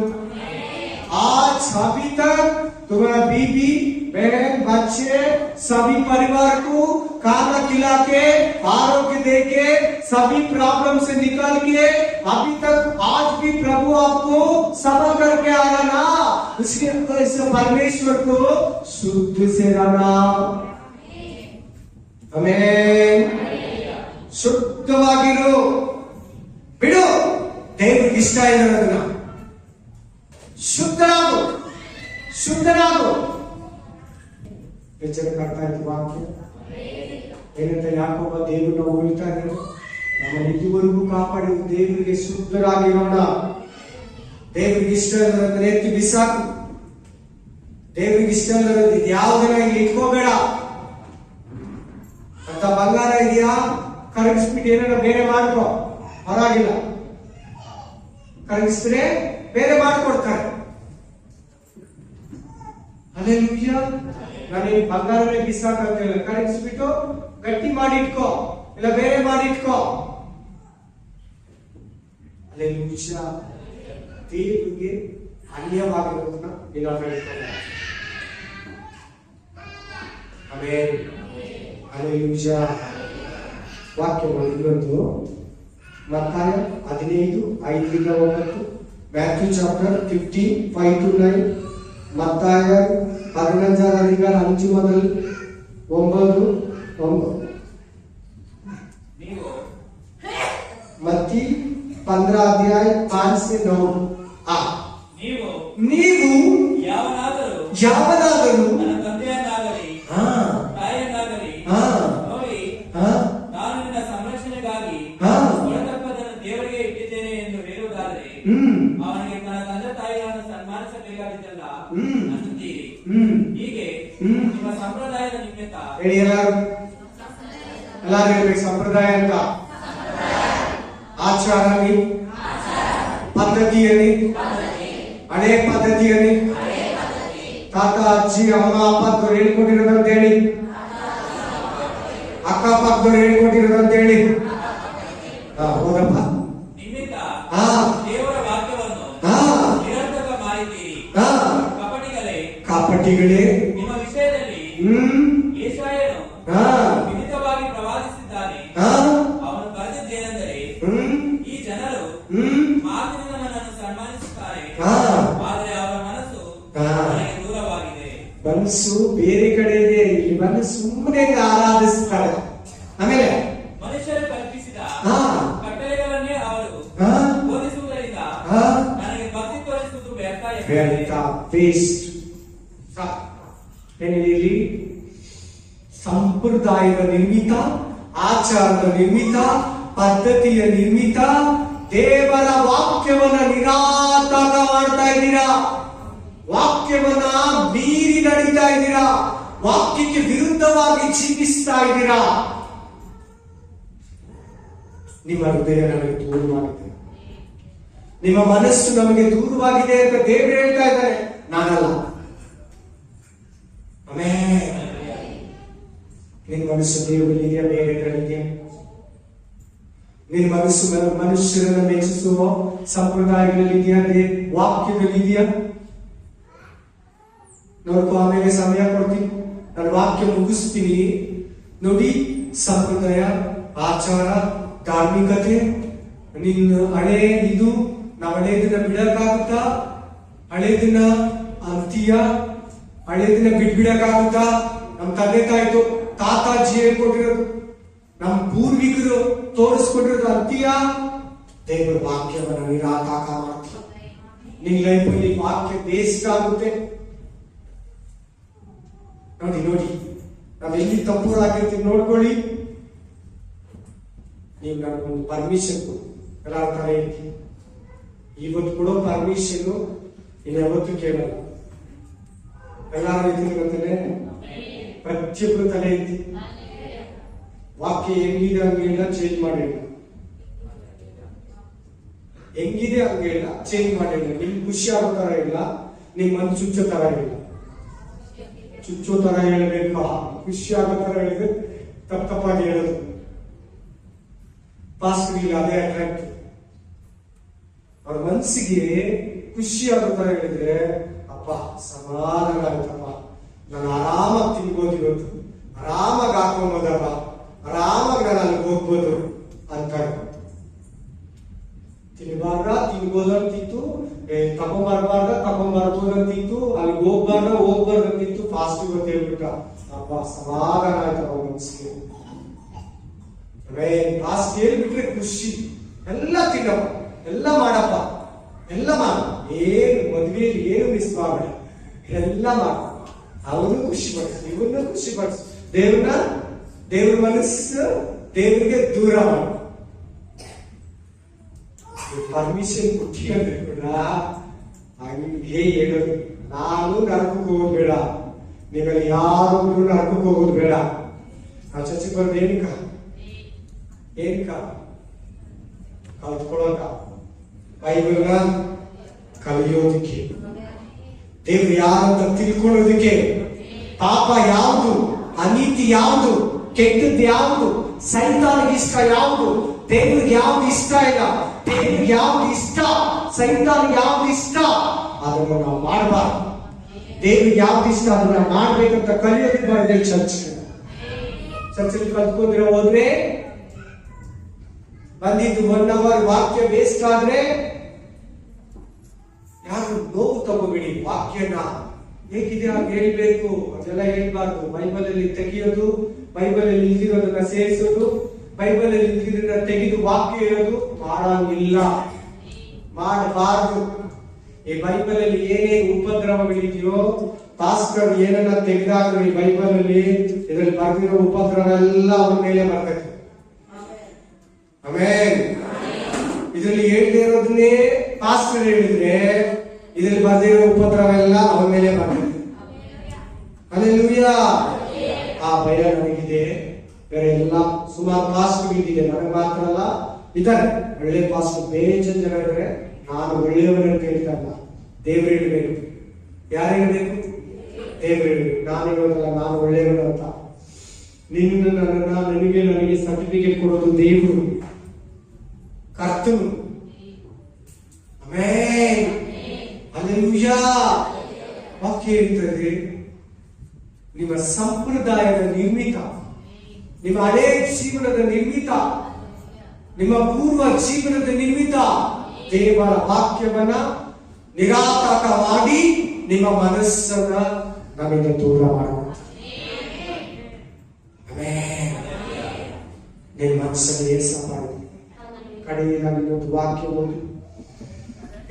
आज अभी तक तुम्हारा बीबी, बहन, बच्चे, सभी परिवार को खाना खिला के, आरोग्य दे के, सभी प्रॉब्लम से निकल के अभी तक आज भी प्रभु आपको सफल करके आ रहा ना, उसके इस परमेश्वर को शुद्ध से रहना। आमेन। ಶುದ್ಧವಾಗಿರು, ಬಿಡು ದೇವರಿಗೆ ಇಷ್ಟ ಇರೋದನ್ನ. ಶುದ್ಧರಾಗು, ಶುದ್ಧರಾಗು. ಎಚ್ಚರ ಮಾಡ್ತಾ ಇತ್ತು ವಾಕ್ಯ ಏನಂತ ಯಾಕೋಬ ದೇವರನ್ನ ಹೋಗ್ತಾ ಇದ್ರು. ನಮ್ಮನ್ನು ಇದುವರೆಗೂ ಕಾಪಾಡಿದ ದೇವರಿಗೆ ಶುದ್ಧರಾಗಿರೋಣ. ದೇವರಿಗೆ ಇಷ್ಟ ಇರೋದನ್ನ ಎತ್ತಿ ಬಿಸಾಕು. ದೇವರಿಗೆ ಇಷ್ಟ ಇರೋದು ಯಾವುದನ್ನ ಇಲ್ಲಿ ಇಟ್ಕೋಬೇಡ. ಅಂತ ಬಂಗಾರ ಇದೆಯಾ, ಕರಗಿಸ್ಬಿಟ್ಟು ಏನಾರ ಬೇರೆ ಮಾಡ್ಕೋ, ಪರವಾಗಿಲ್ಲ. ಕರಗಿಸಿದ್ರೆ ಬೇರೆ ಮಾಡ್ಕೊಡ್ತಾರೆ. ಹಲ್ಲೆಲೂಯ. ನಾನು ಈ ಬಂಗಾರನೇ ಬಿಸಾಕಂತಿಲ್ಲ, ಕರಗಿಸ್ಬಿಟ್ಟು ಗಟ್ಟಿ ಮಾಡಿಟ್ಕೋ, ಇಲ್ಲ ಬೇರೆ ಮಾಡಿಟ್ಕೋ. ಹಲ್ಲೆಲೂಯ. ದೇವರಿಗೆ ಅನ್ಯವಾಗಿರೋದನ್ನ ನಿರಾಕರಿಸೋಣ. ಆಮೆನ್. ಹಲ್ಲೆಲೂಯ. ವಾಕ್ಯಗಳು ಇನ್ನೊಂದು ಮತ್ತಾಯ 15:5-9, Matthew chapter 15, 5 to 9. മത്തായ 15 അധികാരം 5 മുതൽ 9. ನೀವು मत्ती 15 अध्याय 5 से 9. ನೀವು ಯಾವನಾದರೂ ನನ್ನ ತಂದೆಯನ್ನಾಗಲಿ ಹಾ ತಾಯಿಯನ್ನಾಗಲಿ ಹಾ ನೋಡಿ ಹಾ ನಾನು ನಿನ್ನ ಸಂರಕ್ಷಣೆಗಾಗಿ ಹಾ ಒಳತಪ್ಪದನ್ನು ದೇವರಿಗೆ ಇಟ್ಟಿದ್ದೇನೆ ಎಂದು ಹೇಳುವುದಾದರೆ ಅವನಿಗೆ ತನ್ನ ತಂದೆ ತಾಯಿಗಳನ್ನು ಸನ್ಮಾನಿಸಬೇಕಾಗಿದ್ದಲ್ಲ ಅನ್ನುತ್ತೀರಿ. ಹೀಗೆ ನಿಮ್ಮ ಸಂಪ್ರದಾಯದ ನಿಮಿತ್ತ ಹೇಳಿ ಎಲ್ಲರೂ ಹೇಳ್ಬೇಕು. ಸಂಪ್ರದಾಯ ಅಂತ ಆಚಾರನಿ ಪದ್ಧತಿಯಲ್ಲಿ ಹಳೆ ಪದ್ಧತಿಯಲ್ಲಿ ತಾತ ಅಜ್ಜಿ ಅಮ್ಮ ಅಪ್ಪದವ್ರು ಹೇಳ್ಕೊಟ್ಟಿರೋದಂತ ಹೇಳಿ, ಅಕ್ಕಪಕ್ಕದವ್ರು ಹೇಳ್ಕೊಟ್ಟಿರೋದಂತ ಹೇಳಿ. ಹೌದಪ್ಪ. ನಿಮಿತ್ತ ಹಾ ದೇವರ ವಾಕ್ಯವನ್ನು ಹಾ ನಿರರ್ಥಕ ಮಾಡಿದ್ದೀರಿ. ಹಾ ಕಪಟಿಗಳೇ ನಿಮ್ಮ ವಿಷಯದಲ್ಲಿ ಯೆಶಾಯನು ಹಾ ವಿಧಿತವಾಗಿ ಪ್ರವಾದಿಸಿದ್ದಾನೆ. ಹಾ ಅವನು ಬರೆದಿದ್ದೇನೆಂದರೆ, ಈ ಜನರು ಮಾತಿನಿಂದ ನನ್ನನ್ನು ಸನ್ಮಾನಿಸುತ್ತಾರೆ, ಆದರೆ ಅವರ ಮನಸ್ಸು ನನಗೆ ದೂರವಾಗಿದೆ. ಮನಸ್ಸು ಬೇರೆ ಕಡೆ ಇದೆ, ಇಲ್ಲಿ ಬಂದು ಸುಮ್ಮನೆ ಆರಾಧಿಸ್ತಾರೆ. ಆಮೇಲೆ ಮನುಷ್ಯರು ಕಲ್ಪಿಸಿದ ಕಟ್ಟಳೆಗಳನ್ನೇ ಅವರು ಬೋಧಿಸುವುದರಿಂದ ನನಗೆ ಭಕ್ತಿ ತೋರಿಸುವುದು ವ್ಯರ್ಥ. ಏನಿದೆ? ಸಂಪ್ರದಾಯದ ನಿರ್ಮಿತ, ಆಚಾರದ ನಿರ್ಮಿತ, ಪದ್ಧತಿಯ ನಿರ್ಮಿತ ದೇವರ ವಾಕ್ಯವನ್ನ ನಿರಾತಕ ಮಾಡ್ತಾ ಇದ್ದೀರಾ. ವಾಕ್ಯವನ್ನ ಮೀರಿ ನಡೀತಾ ಇದ್ದೀರಾ. ವಾಕ್ಯಕ್ಕೆ ವಿರುದ್ಧವಾಗಿ ಜೀವಿಸ್ತಾ ಇದ್ದೀರಾ. ನಿಮ್ಮ ಹೃದಯ ನಮಗೆ ದೂರವಾಗಿದೆ, ನಿಮ್ಮ ಮನಸ್ಸು ನಮಗೆ ದೂರವಾಗಿದೆ ಅಂತ ದೇವರು ಹೇಳ್ತಾ ಇದ್ದಾರೆ, ನಾನಲ್ಲ. ನಿನ್ನ ಮನಸ್ಸು ದೇವರಲ್ಲಿದೆಯಾ, ಬೇರೆಗಳಿದೆಯಾ? ನಿನ್ನ ಮನಸ್ಸು ಮನುಷ್ಯರನ್ನು ಮೆಚ್ಚಿಸುವ ಸಂಪ್ರದಾಯಗಳಲ್ಲಿದೆಯಾ, ವಾಕ್ಯದಲ್ಲಿದೆಯಾ? ನೋಡ್ಕೊ, ಆಮೇಲೆ ಸಮಯ ಕೊಡ್ತೀನಿ, ನಾನು ವಾಕ್ಯ ಮುಗಿಸ್ತೀನಿ. ನೋಡಿ, ಸಂಪ್ರದಾಯ, ಆಚಾರ, ಧಾರ್ಮಿಕತೆ, ನಿನ್ನ ಹಳೆ ಇದು ನಾವು ಹಳೇದಿನ ಬಿಡಕ್ಕಾಗುತ್ತಾ? ಹಳೇದಿನ ಅಂತೀಯ, ಹಳೇದಿನ ಬಿಡ್ಬಿಡಕ್ಕಾಗುತ್ತಾ? ನಮ್ ತಂದೆ ತಾಯ್ತು ತಾತಾಜಿ ಹೇಳ್ಕೊಟ್ಟಿರೋದು, ನಮ್ಮ ಪೂರ್ವಿಕರು ತೋರಿಸ್ಕೊಟ್ಟಿರೋದು ಅಂತೀಯ. ದೇವರ ವಾಕ್ಯವನ್ನು ನಿರಾತಕ ಮಾಡ್ತೀಯ. ನಿನ್ ಲೈಫಲ್ಲಿ ವಾಕ್ಯ ಬೇಸ್ಟ್ ಆಗುತ್ತೆ. ನೋಡಿ ನಾವೆಲ್ಲಿ ತಪ್ಪುಗಳಾಗಿರ್ತೀವಿ ನೋಡ್ಕೊಳ್ಳಿ. ನೀವು ನನಗೊಂದು ಪರ್ಮಿಷನ್ ಕೊಡು, ಎಲ್ಲ ತಲೆ ಇರ್ತೀವಿ. ಇವತ್ತು ಕೊಡೋ ಪರ್ಮಿಷನ್ ಇನ್ನು ಯಾವತ್ತು ಕೇಳಲ್ಲ. ಎಲ್ಲಾರ ರೀತಿಯಲ್ಲಿ ಪ್ರತಿಯೊಬ್ಬರು ತಲೆ ಎತ್ತಿ. ವಾಕ್ಯ ಹೆಂಗಿದೆ ಹಂಗೆಲ್ಲ ಚೇಂಜ್ ಮಾಡಿಲ್ಲ, ಹೆಂಗಿದೆ ಹಂಗೆಲ್ಲ ಚೇಂಜ್ ಮಾಡಿಲ್ಲ. ನಿಮ್ಗೆ ಖುಷಿ ಆಗೋ ತರ ಇಲ್ಲ, ನಿಮ್ ಮನ್ ಚುಚ್ಚೋ ತರ ಇಲ್ಲ. ಚುಚ್ಚೋ ತರ ಹೇಳ್ಬೇಕು, ಖುಷಿ ಆಗೋ ತರ ಹೇಳಿದ್ರೆ ತಪ್ಪಾಗಿ ಹೇಳೋದು. ಪಾಸ್ಟ್ ಇಲ್ಲ, ಅದೇ ಅಟ್ರಾಕ್ಟ್. ಅವ್ರ ಮನಸ್ಸಿಗೆ ಖುಷಿ ಆಗೋ ತರ ಹೇಳಿದ್ರೆ, ಅಪ್ಪ ಸಮಾಧಾನ ಆಗುತ್ತಪ್ಪ, ನಾನು ಆರಾಮಾಗಿ ತಿನ್ಬೋದು, ಇವತ್ತು ಆರಾಮಾಗಿ ಹಾಕೊಂಬೋದಪ್ಪ, ಆರಾಮಾಗಿ ನಾನು ಅಲ್ಲಿಗೆ ಹೋಗ್ಬೋದು ಅಂತ. ತಿನ್ಬೋದು ಅಂತಿತ್ತು, ತಗೊಂಬರ್ಬೋದು ಅಂತಿತ್ತು, ಅಲ್ಲಿಗೆ ಹೋಗ್ಬಾರ್ದು ಅಂತಿತ್ತು. ಫಾಸ್ಟ್ ಅಂತ ಹೇಳ್ಬಿಟ್ಟ, ಅಪ್ಪ ಸಮಾಧಾನ ಆಯ್ತಪ್ಪ ಮನಸ್ಸಿಗೆ. ಫಾಸ್ಟ್ ಹೇಳ್ಬಿಟ್ರೆ ಖುಷಿ. ಎಲ್ಲ ತಿನ್ನಪ್ಪ, ಎಲ್ಲ ಮಾಡಪ್ಪ, ಎಲ್ಲ ಮಾಡ, ಏನು ಮದುವೆಯಲ್ಲಿ ಏನು ಮಿಸ್ ಮಾಡಬೇಡ, ಎಲ್ಲ ಮಾಡ. ಅವನು ಖುಷಿ ಪಡಿಸು, ಇವನ್ನ ಖುಷಿ ಪಡಿಸು. ದೇವ್ರ ಮನಸ್ಸು ದೇವರಿಗೆ ದೂರ ಮಾಡು. ಪರ್ಮಿಷನ್ ಕೊಟ್ಟಿದ್ರೆ ಕೂಡ ಹಂಗೆ ಹೇಳೋದು, ನಾನು ನರಕಕ್ಕೆ ಹೋಗೋದು ಬೇಡ, ನೀವೆಲ್ಲ ಯಾರೊಬ್ರು ನರಕಕ್ಕೆ ಹೋಗೋದು ಬೇಡ. ನಾವು ಚರ್ಚೆಗೆ ಬರೋದು ಏನಕ್ಕ ಕಲ್ತ್ಕೊಳ್ಳೋಕ, ಬೈಬಲ್ನ ಕಲಿಯೋದಕ್ಕೆ, ದೇವ್ರು ಯಾರಂತ ತಿಳ್ಕೊಳ್ಳೋದಕ್ಕೆ. ಪಾಪ ಯಾವುದು, ಅನೀತಿ ಯಾವುದು, ಕೆಟ್ಟದ್ದು ಯಾವುದು, ಸೈತಾನಿಗೆ ಇಷ್ಟ ಯಾವುದು, ದೇವ್ರಿಗೆ ಯಾವ್ದು ಇಷ್ಟ ಇಲ್ಲ. ದೇವ್ರಿಗೆ ಯಾವ್ದು ಇಷ್ಟ, ಸೈತಾನಿಗೆ ಯಾವ್ದು ಇಷ್ಟ, ಅದನ್ನು ನಾವು ಮಾಡಬಾರ್ದು. ದೇವ್ರಿಗೆ ಯಾವ್ದು ಇಷ್ಟ ಅದನ್ನ ಮಾಡ್ಬೇಕಂತ ಕಲಿಯೋದಕ್ಕೆ ಮಾಡಿದೆ ಚರ್ಚಲ್ಲಿ ಕಲ್ತ್ಕೊಂಡ್ರೆ ಹೋದ್ರೆ ಬಂದಿದ್ದು 1 hour ವಾಕ್ಯ ವೇಸ್ಟ್ ಆದ್ರೆ ಯಾರು ನೋವು ತಗೋಬೇಡಿ. ವಾಕ್ಯನ ಹೇಗಿದೆ ಹಾಗೆ ಹೇಳ್ಬೇಕು, ಅದೆಲ್ಲ ಹೇಳ್ಬಾರ್ದು. ಬೈಬಲ್ ಅಲ್ಲಿ ತೆಗೆಯೋದು, ಬೈಬಲ್ ಅಲ್ಲಿ ಇಲ್ದಿರೋದನ್ನ ಸೇರಿಸೋದು, ಬೈಬಲ್ ಅಲ್ಲಿ ಇಲ್ದಿರೋದನ್ನ ತೆಗೆದು ವಾಕ್ಯ ಇರೋದು ಮಾಡಂಗಿಲ್ಲ, ಮಾಡಬಾರ್ದು. ಈ ಬೈಬಲ್ ಅಲ್ಲಿ ಏನೇನು ಉಪದ್ರವಗಳಿದೆಯೋ, ಪಾಸ್ಟರ್ ಏನನ್ನ ತೆಗೆದಾದ್ರು ಈ ಬೈಬಲ್ ಅಲ್ಲಿ ಇದರಲ್ಲಿ ಬರ್ದಿರೋ ಉಪದ್ರವ ಎಲ್ಲ ಅವ್ರ ಮೇಲೆ ಬರ್ತೈತೆ. ಆಮೇಲೆ ಇದರಲ್ಲಿ ಹೇಳ್ದೇ ಇರೋದನ್ನೇ ಪಾಸ್ಟರ್ ಹೇಳಿದ್ರೆ ಇದರಲ್ಲಿ ಬರ್ದಿರೋ ಉಪದ್ರವ ಎಲ್ಲ ಅವರ ಮೇಲೆ ಬರ್ತೈತೆ. ಹಲ್ಲೆಲೂಯಾ. ಆ ಭಯ ನನಗಿದೆ. ಬೇರೆ ಎಲ್ಲ ಸುಮಾರು ಪಾಸ್ಟರ್ಗಳಿದೆ, ನನಗೆ ಮಾತ್ರ ಅಲ್ಲ, ಇದ್ದಾರೆ ಒಳ್ಳೆ ಪಾಸ್ಟರ್ ಬೇಜನ್ ಜನ ಇದ್ದಾರೆ. ನಾನು ಒಳ್ಳೆಯವರನ್ನು ಹೇಳ್ತಾ ಇಲ್ಲ, ದೇವರು ಹೇಳಬೇಕು. ಯಾರು ಹೇಳಬೇಕು? ದೇವರು ಹೇಳಬೇಕು. ನಾನು ಹೇಳೋದಲ್ಲ, ನಾನು ಒಳ್ಳೆಯವನು ಅಂತ. ನಿನ್ನ ನನಗೆ ಸರ್ಟಿಫಿಕೇಟ್ ಕೊಡೋದು ದೇವರು, ಕರ್ತನು. ಆಮೆನ್. ಹಲ್ಲೆಲೂಯಾ. ವಾಕ್ಯ ಹೇಳ್ತದೆ, ನಿಮ್ಮ ಸಂಪ್ರದಾಯದ ನಿರ್ಮಿತ, ನಿಮ್ಮ ಹಳೆ ಜೀವನದ ನಿರ್ಮಿತ, ನಿಮ್ಮ ಪೂರ್ವ ಜೀವನದ ನಿರ್ಮಿತ ದೇವರ ವಾಕ್ಯವನ್ನ ನಿರಾತಕ ಮಾಡಿ ನಿಮ್ಮ ಮನಸ್ಸನ್ನ ನಮ್ಮಿಂದ ದೂರ ಮಾಡುವ. ನಿಮ್ಮ ಮನಸ್ಸನ್ನು ಏಸ ಮಾಡಿ. ಕಡೆಯಲ್ಲಿ ಇನ್ನೊಂದು ವಾಕ್ಯ ಓದಿ,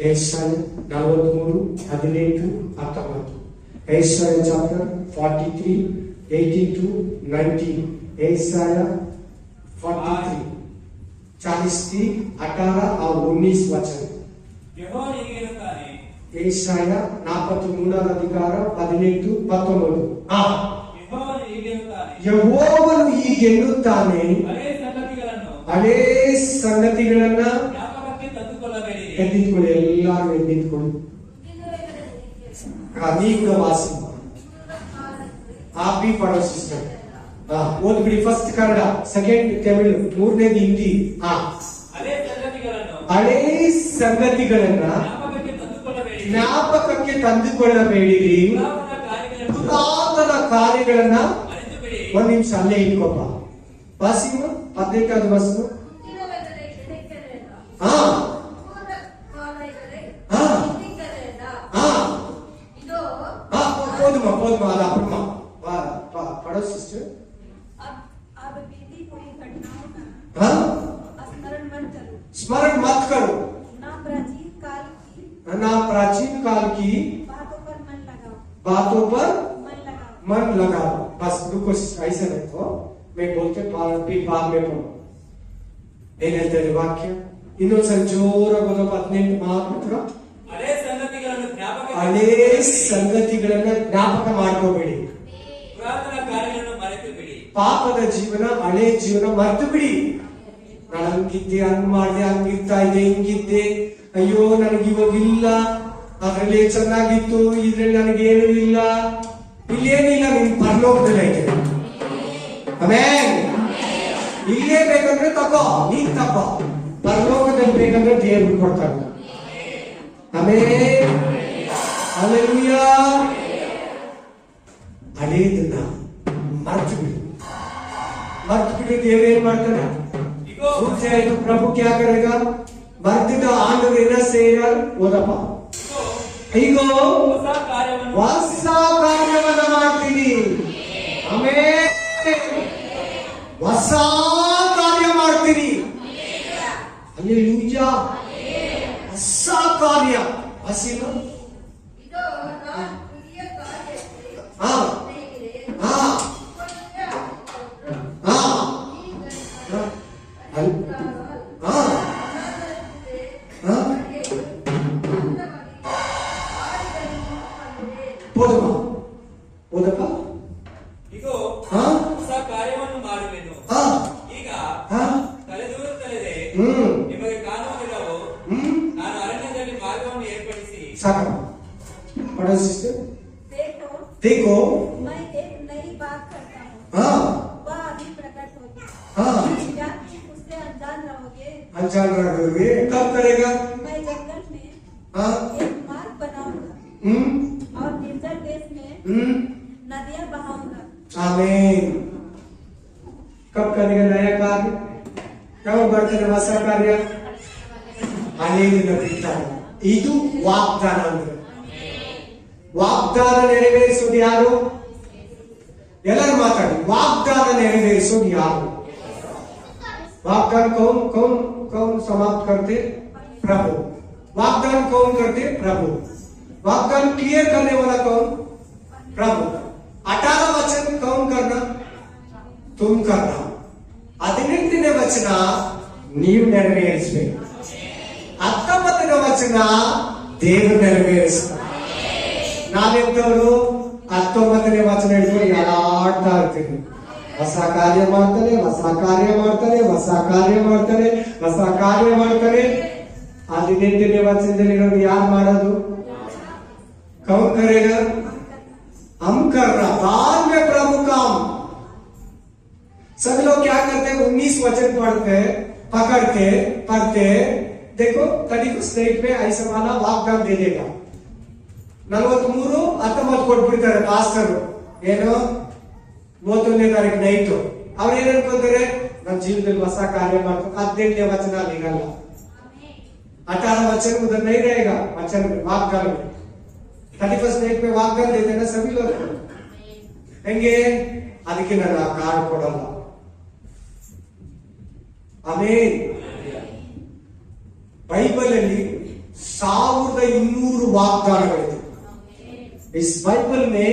ಏಸಾಯ 43:18-19. Isaiah chapter 43, 18-19. Isaiah 43, 40-18 और 19 वचन. ಯೆಹೋವನು ಹೀಗೆ ಹೇಳುತ್ತಾನೆ, ಏಸಾಯ 43:18-19. ಯೆಹೋವನು ಹೀಗೆ ಹೇಳುತ್ತಾನೆ, ಯೆಹೋವನು ಹೀಗೆ ಹೇಳುತ್ತಾನೆ, ಹಳೇ ಸಂಗತಿಗಳನ್ನ ಜ್ಞಾಪಕಕ್ಕೆ ತಂದುಕೊಳ್ಳಬೇಡಿ. ಎದ್ದಿಟ್ಕೊಳ್ಳಿ, ಎಲ್ಲರೂ ಎದ್ದಿಟ್ಕೊಳ್ಳಿ. ನೀ ಕೂಡ ವಾಸಿ आप भी पढ़ो सिस्टर. ಓದ್ ಬಿಡಿ. ಫಸ್ಟ್ ಕನ್ನಡ, ಸೆಕೆಂಡ್ ತಮಿಳು, ಮೂರನೇದು ಹಿಂದಿ. ಹಳೇ ಸಂಗತಿಗಳನ್ನ ಜ್ಞಾಪಕಕ್ಕೆ ತಂದುಕೊಳ್ಳಬೇಡಿರಿ, ಪುರಾತನ ಕಾರ್ಯಗಳನ್ನ. ಒಂದ್ ನಿಮಿಷ ಅಲ್ಲೇ ಇಟ್ಕೊಪ್ಪ. ವಾಸಿಮ 15ನೇ ವರ್ಷ. போதுமா அது அப்புறமா पढ़ो सिस्टर. अब बीती हुई घटनाओं का स्मरण मत करो, ना प्राचीन काल की बातों पर मन लगाओ. बस रुको, ऐसे रखो. मैं बोलते बाद में पढ़ो. ಏನ್ ಹೇಳ್ತಾರೆ ವಾಕ್ಯ? ಇನ್ನೊಂದ್ಸರಿ ಜೋರಾಗಿ ಓದಪ್ಪ. 18 ಮಾತ್ರ. ಹಳೇ ಸಂಗತಿಗಳನ್ನ ಜ್ಞಾಪಕ ಮಾಡ್ಕೋಬೇಡಿ, ಪುರಾತನ ಕಾರ್ಯಗಳನ್ನು ಮರೆತು ಬಿಡಿ. ಪಾಪದ ಜೀವನ, ಹಳೆ ಜೀವನ ಮರೆತು ಬಿಡಿ. ನಾನು ಹಂಗಿದ್ದೆ, ಹಂಗ್ ಮಾಡಿದೆ, ಹಂಗಿರ್ತಾ ಇದ್ದೆ, ಹಿಂಗಿದ್ದೆ, ಅಯ್ಯೋ ನನಗೆ ಇವಾಗಿಲ್ಲ, ಅದ್ರಲ್ಲಿ ಚೆನ್ನಾಗಿತ್ತು, ಇದ್ರಲ್ಲಿ ನನಗೇನು ಇಲ್ಲ. ಇಲ್ಲೇನಿಲ್ಲ, ನಿನ್ ಪರಲೋಕದಲ್ಲಿ ಐತೆ. ಆಮೆನ್. ಇಲ್ಲೇ ಬೇಕಂದ್ರೆ ತಗೋ, ನೀನ್ ತಗೋ. ಪರಲೋಕದಲ್ಲಿ ಬೇಕಂದ್ರೆ ದೇವರು ಕೊಡ್ತಾರೆ. ಆಮೆನ್. ಹಲ್ಲೆಲೂಯಾ. ಹಳೇದನ್ನ ಮರ್ತು ಬಿಡು. ದೇವರು ಏನ್ ಮಾಡ್ತಾನೆ? ಆಯ್ತು, ಪ್ರಭು ಕ್ಯಾ ಕರೆಗಾ? ಮರ್ತಿದ್ದ ಆಂಡವರೇನ ಸೇರ ಓದಪ್ಪ. ಈಗ ಹೊಸ ಕಾರ್ಯವನ್ನ ಮಾಡ್ತೀನಿ. ಆಮೆನ್. ಹೊಸ ಕಾರ್ಯ ಮಾಡ್ತೀನಿ. ಹಲ್ಲೆಲೂಯಾ. ಹೊಸ ಕಾರ್ಯ. ಹಸಿನ ಓದಪ್ಪ. ಹೊಸ ಕಾರ್ಯವನ್ನು ಮಾಡುವೆನು, ಈಗ ತಲೆದೂರುತ್ತಲಿದೆ, ನಿಮಗೆ ಕಾಣುವುದಿಲ್ಲವೋ? ನಾನು ಅರಣ್ಯದಲ್ಲಿ ಮಾರ್ಗವನ್ನು ಏರ್ಪಡಿಸಿ. ಸಾಕ पढ़ो सिस्टर. देखो मैं एक नई बात करता हूँ, वह अभी प्रकट होगी. उससे अनजान रहोगे. कब करेगा? मैं जंगल में एक मार्ग बनाऊंगा और निर्जन देश में नदियां बहाऊंगा. आमीन. कब करेगा नया कार्य? कब बढ़ते ಹೊಸ ಕಾರ್ಯ? ಹಳೆಯದನ್ನ ಬಿಟ್ಟಾಗ ಇದು ವಾಗ್ದಾನ ಅಂದ್ರೆ. ವಾಗ್ದಾನ ನೆರವೇರಿಸೋದು ಯಾರು? ಎಲ್ಲರೂ ಮಾತಾಡಿ. ವಾಗ್ದಾನ ನೆರವೇರಿಸೋದು ಯಾರು? वाग्दान कौन कौन कौन समाप्त करते? प्रभु। वाग्दान कौन करते? प्रभु। वाग्दान क्लियर करने वाला कौन? प्रभु। 18 वचन कौन करना? तुम करना। 18ನೇ ವಚನ ನೀವು ನೆರವೇರಿಸಬೇಕು. 19ನೇ ವಚನ ದೇವರು ನೆರವೇರಿಸ್ತಾರೆ. ನಾವೆಂತವರು 19ನೇ ವಚನ ಹಿಡಿದು ಯಾರಾಡ್ತಾ ಇರ್ತೀವಿ. ಹೊಸ ಕಾರ್ಯ ಮಾಡ್ತಾನೆ, ಹೊಸ ಕಾರ್ಯ ಮಾಡ್ತಾನೆ, ಹೊಸ ಕಾರ್ಯ ಮಾಡ್ತಾನೆ, ಹೊಸ ಕಾರ್ಯ ಮಾಡ್ತಾನೆ. 18ನೇ ವಚನದಲ್ಲಿ ಇರೋದು ಯಾರು ಮಾಡೋದು? कौन करेगा? हम कर रहा। बाद में प्रभु काम। सभी लोग क्या करते हैं? 19 वचन पढ़ते, पकड़ते, पढ़ते। देखो 31 डेट में ऐसा वाला वाग्दान दे देगा. 43 19 ಕೊಟ್ಬಿಡ್ತಾರೆ ಪಾಸ್ಟರ್. ಏನು 31ನೇ ತಾರೀಕು ನೈಟು ಅವ್ರು ಏನ್ ಅನ್ಕೊಂತಾರೆ? ನಮ್ಮ ಜೀವನದಲ್ಲಿ ಹೊಸ ಕಾರ್ಯ ಮಾಡ್ತಾರೆ. 18ನೇ ವಚನ ಅಲ್ಲಿಗಲ್ಲ. 18 वचन उधर नहीं रहेगा. वचन में वाग्दान में 31 डेट में वाग्दान देते ना सभी लोग. ಹೆಂಗೆ? ಅದಕ್ಕೆ ನಾನು ಆ ಕಾರ್ಡ್ ಕೊಡಲ್ಲ. ಆಮೇನ್. ಬೈಬಲ್ ಅಲ್ಲಿ 1200 ವಾಗ್ದಾನಗಳಿದೆ. इस बाइबल में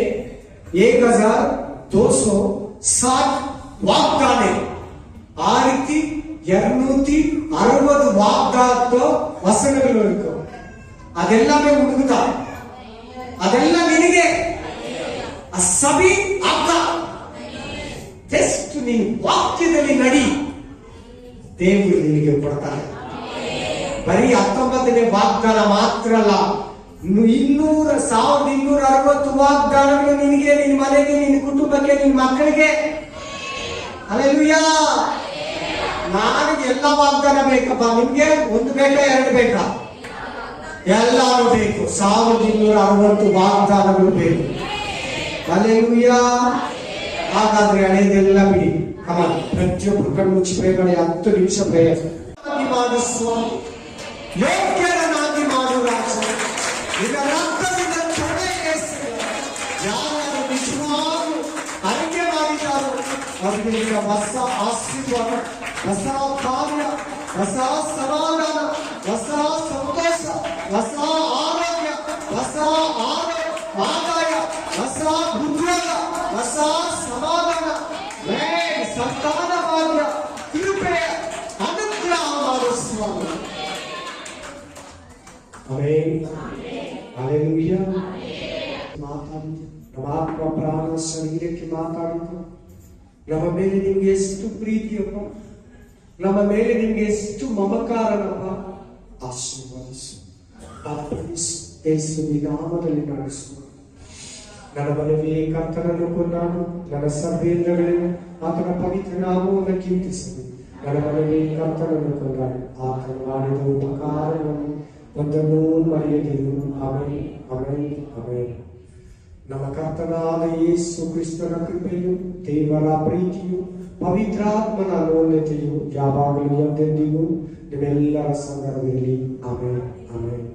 1260 ವಾಗ್ದಾನ. ಆ ರೀತಿ 260 ವಾಗ್ದಾನ ವಚನಗಳು ಇರ್ತವೆ. ಅದೆಲ್ಲವೇ ಹುಡುಗುತ್ತ, ಅದೆಲ್ಲ ನಿನಗೆ. ಸಭಿ ಅಕ್ಕ ಜಸ್ಟ್ ನೀನು ವಾಕ್ಯದಲ್ಲಿ ನಡಿ, ದೇವರು ನಿನಗೆ ಕೊಡ್ತಾನೆ. ಬರೀ 19ನೇ ವಾಗ್ದಾನ ಮಾತ್ರ ಅಲ್ಲ, 1260 ವಾಗ್ದಾನಗಳು ನಿನಗೆ, ನಿನ್ನ ಮನೆಗೆ, ನಿನ್ನ ಕುಟುಂಬಕ್ಕೆ, ನಿನ್ನ ಮಕ್ಕಳಿಗೆ. ಹಲ್ಲೆಲೂಯಾ. ನನಗೆ ಎಲ್ಲ ವಾಗ್ದಾನ ಬೇಕಪ್ಪ. ನಿಮ್ಗೆ ಒಂದು ಬೇಕಾ, ಎರಡು ಬೇಕಾ? ಎಲ್ಲಾನು ಬೇಕು. 1260 ವಾಗ್ದಾನಗಳು ಬೇಕು. ಹಲ್ಲೆಲೂಯಾ. ಹಾಗಾದ್ರೆ ಹಳೆಯದೆಲ್ಲ ಬಿಡಿ. ಕಮಾನ್, ಪ್ರತಿಯೊಬ್ಬರು ಕಣ್ಣು ಮುಚ್ಚಿ ಬೇಗನೆ 10 ನಿಮಿಷ ಪ್ರೇಯರ್ ಮಾಡು. ಸ್ವಾಮಿ ಯೋಗ್ಯರನ್ನಾಗಿ ಮಾಡು ರಾಜ. ಈಗ ರಕ್ತದಿಂದ ಯಾರು ನಿಜವಾಗೂ ಅರಿಕೆ ಮಾಡಿದ್ದಾರೋ ಅವರಿಗೆ ಈಗ ಹೊಸ ಆಶೀರ್ವಾದ, ಹೊಸ ಕಾರ್ಯ, ಹೊಸ ಸಮಾಧಾನ, ಹೊಸ ಸಂತೋಷ, ಹೊಸ ಆರೋಗ್ಯ, ಹೊಸ ಆದಾಯ, ಹೊಸ ಉದ್ಯೋಗ, ಹೊಸ ಸಮಾಧಾನ, ಸಂತಾನ ಭಾಗ್ಯ, ಕೃಪೆ, ಅನುಗ್ರಹ ಮಾಡು ಸ್ವಾಮಿ. ಆಮೆನ್. ಹಲ್ಲೆಲೂಯಾ. ಮಾತಾಡಿತು ನಮ್ಮ ಆತ್ಮ ಪ್ರಾಣ ಶರೀರಕ್ಕೆ ಮಾತಾಡಿತು. ನಮ್ಮ ಮೇಲೆ ನಿಮ್ಗೆ ಎಷ್ಟು ಪ್ರೀತಿಯಪ್ಪ, ನಮ್ಮ ಮೇಲೆ ನಿಮ್ಗೆ ಎಷ್ಟು ಮಮಕಾರನಪ್ಪ. ಆಶೀರ್ವದಿಸು, ಬಲಪಡಿಸು, ಯೇಸುವಿನ ನಾಮದಲ್ಲಿ ನಡೆಸು. ನನ್ನ ಮನವೇ ಕರ್ತನನ್ನು ಕೊಂಡಾಡು, ನನ್ನ ಸರ್ವೇಂದ್ರಗಳನ್ನು ಆತನ ಪವಿತ್ರ ನಾಮವನ್ನು ಕೀರ್ತಿಸಲಿ. ನನ್ನ ಮನವೇ ಕರ್ತನನ್ನು ಕೊಂಡಾಡು, ಆತನ ಮಾಡಿದ ಉಪಕಾರವನ್ನು ಒಂದನ್ನೂ ಮರೆಯದಿರು. Amen, amen, amen. ನಮ್ಮ ಕರ್ತನಾದ ಯೇಸು ಕ್ರಿಸ್ತನ ಕೃಪೆಯು, ದೇವರ ಪ್ರೀತಿಯು, ಪವಿತ್ರಾತ್ಮನ ಅನ್ಯೋನ್ಯತೆಯು ಯಾವಾಗಲೂ ಎಂದೆಂದಿಗೂ ನಿಮ್ಮೆಲ್ಲರ ಸಂಗಡವಿರಲಿ. Amen, amen.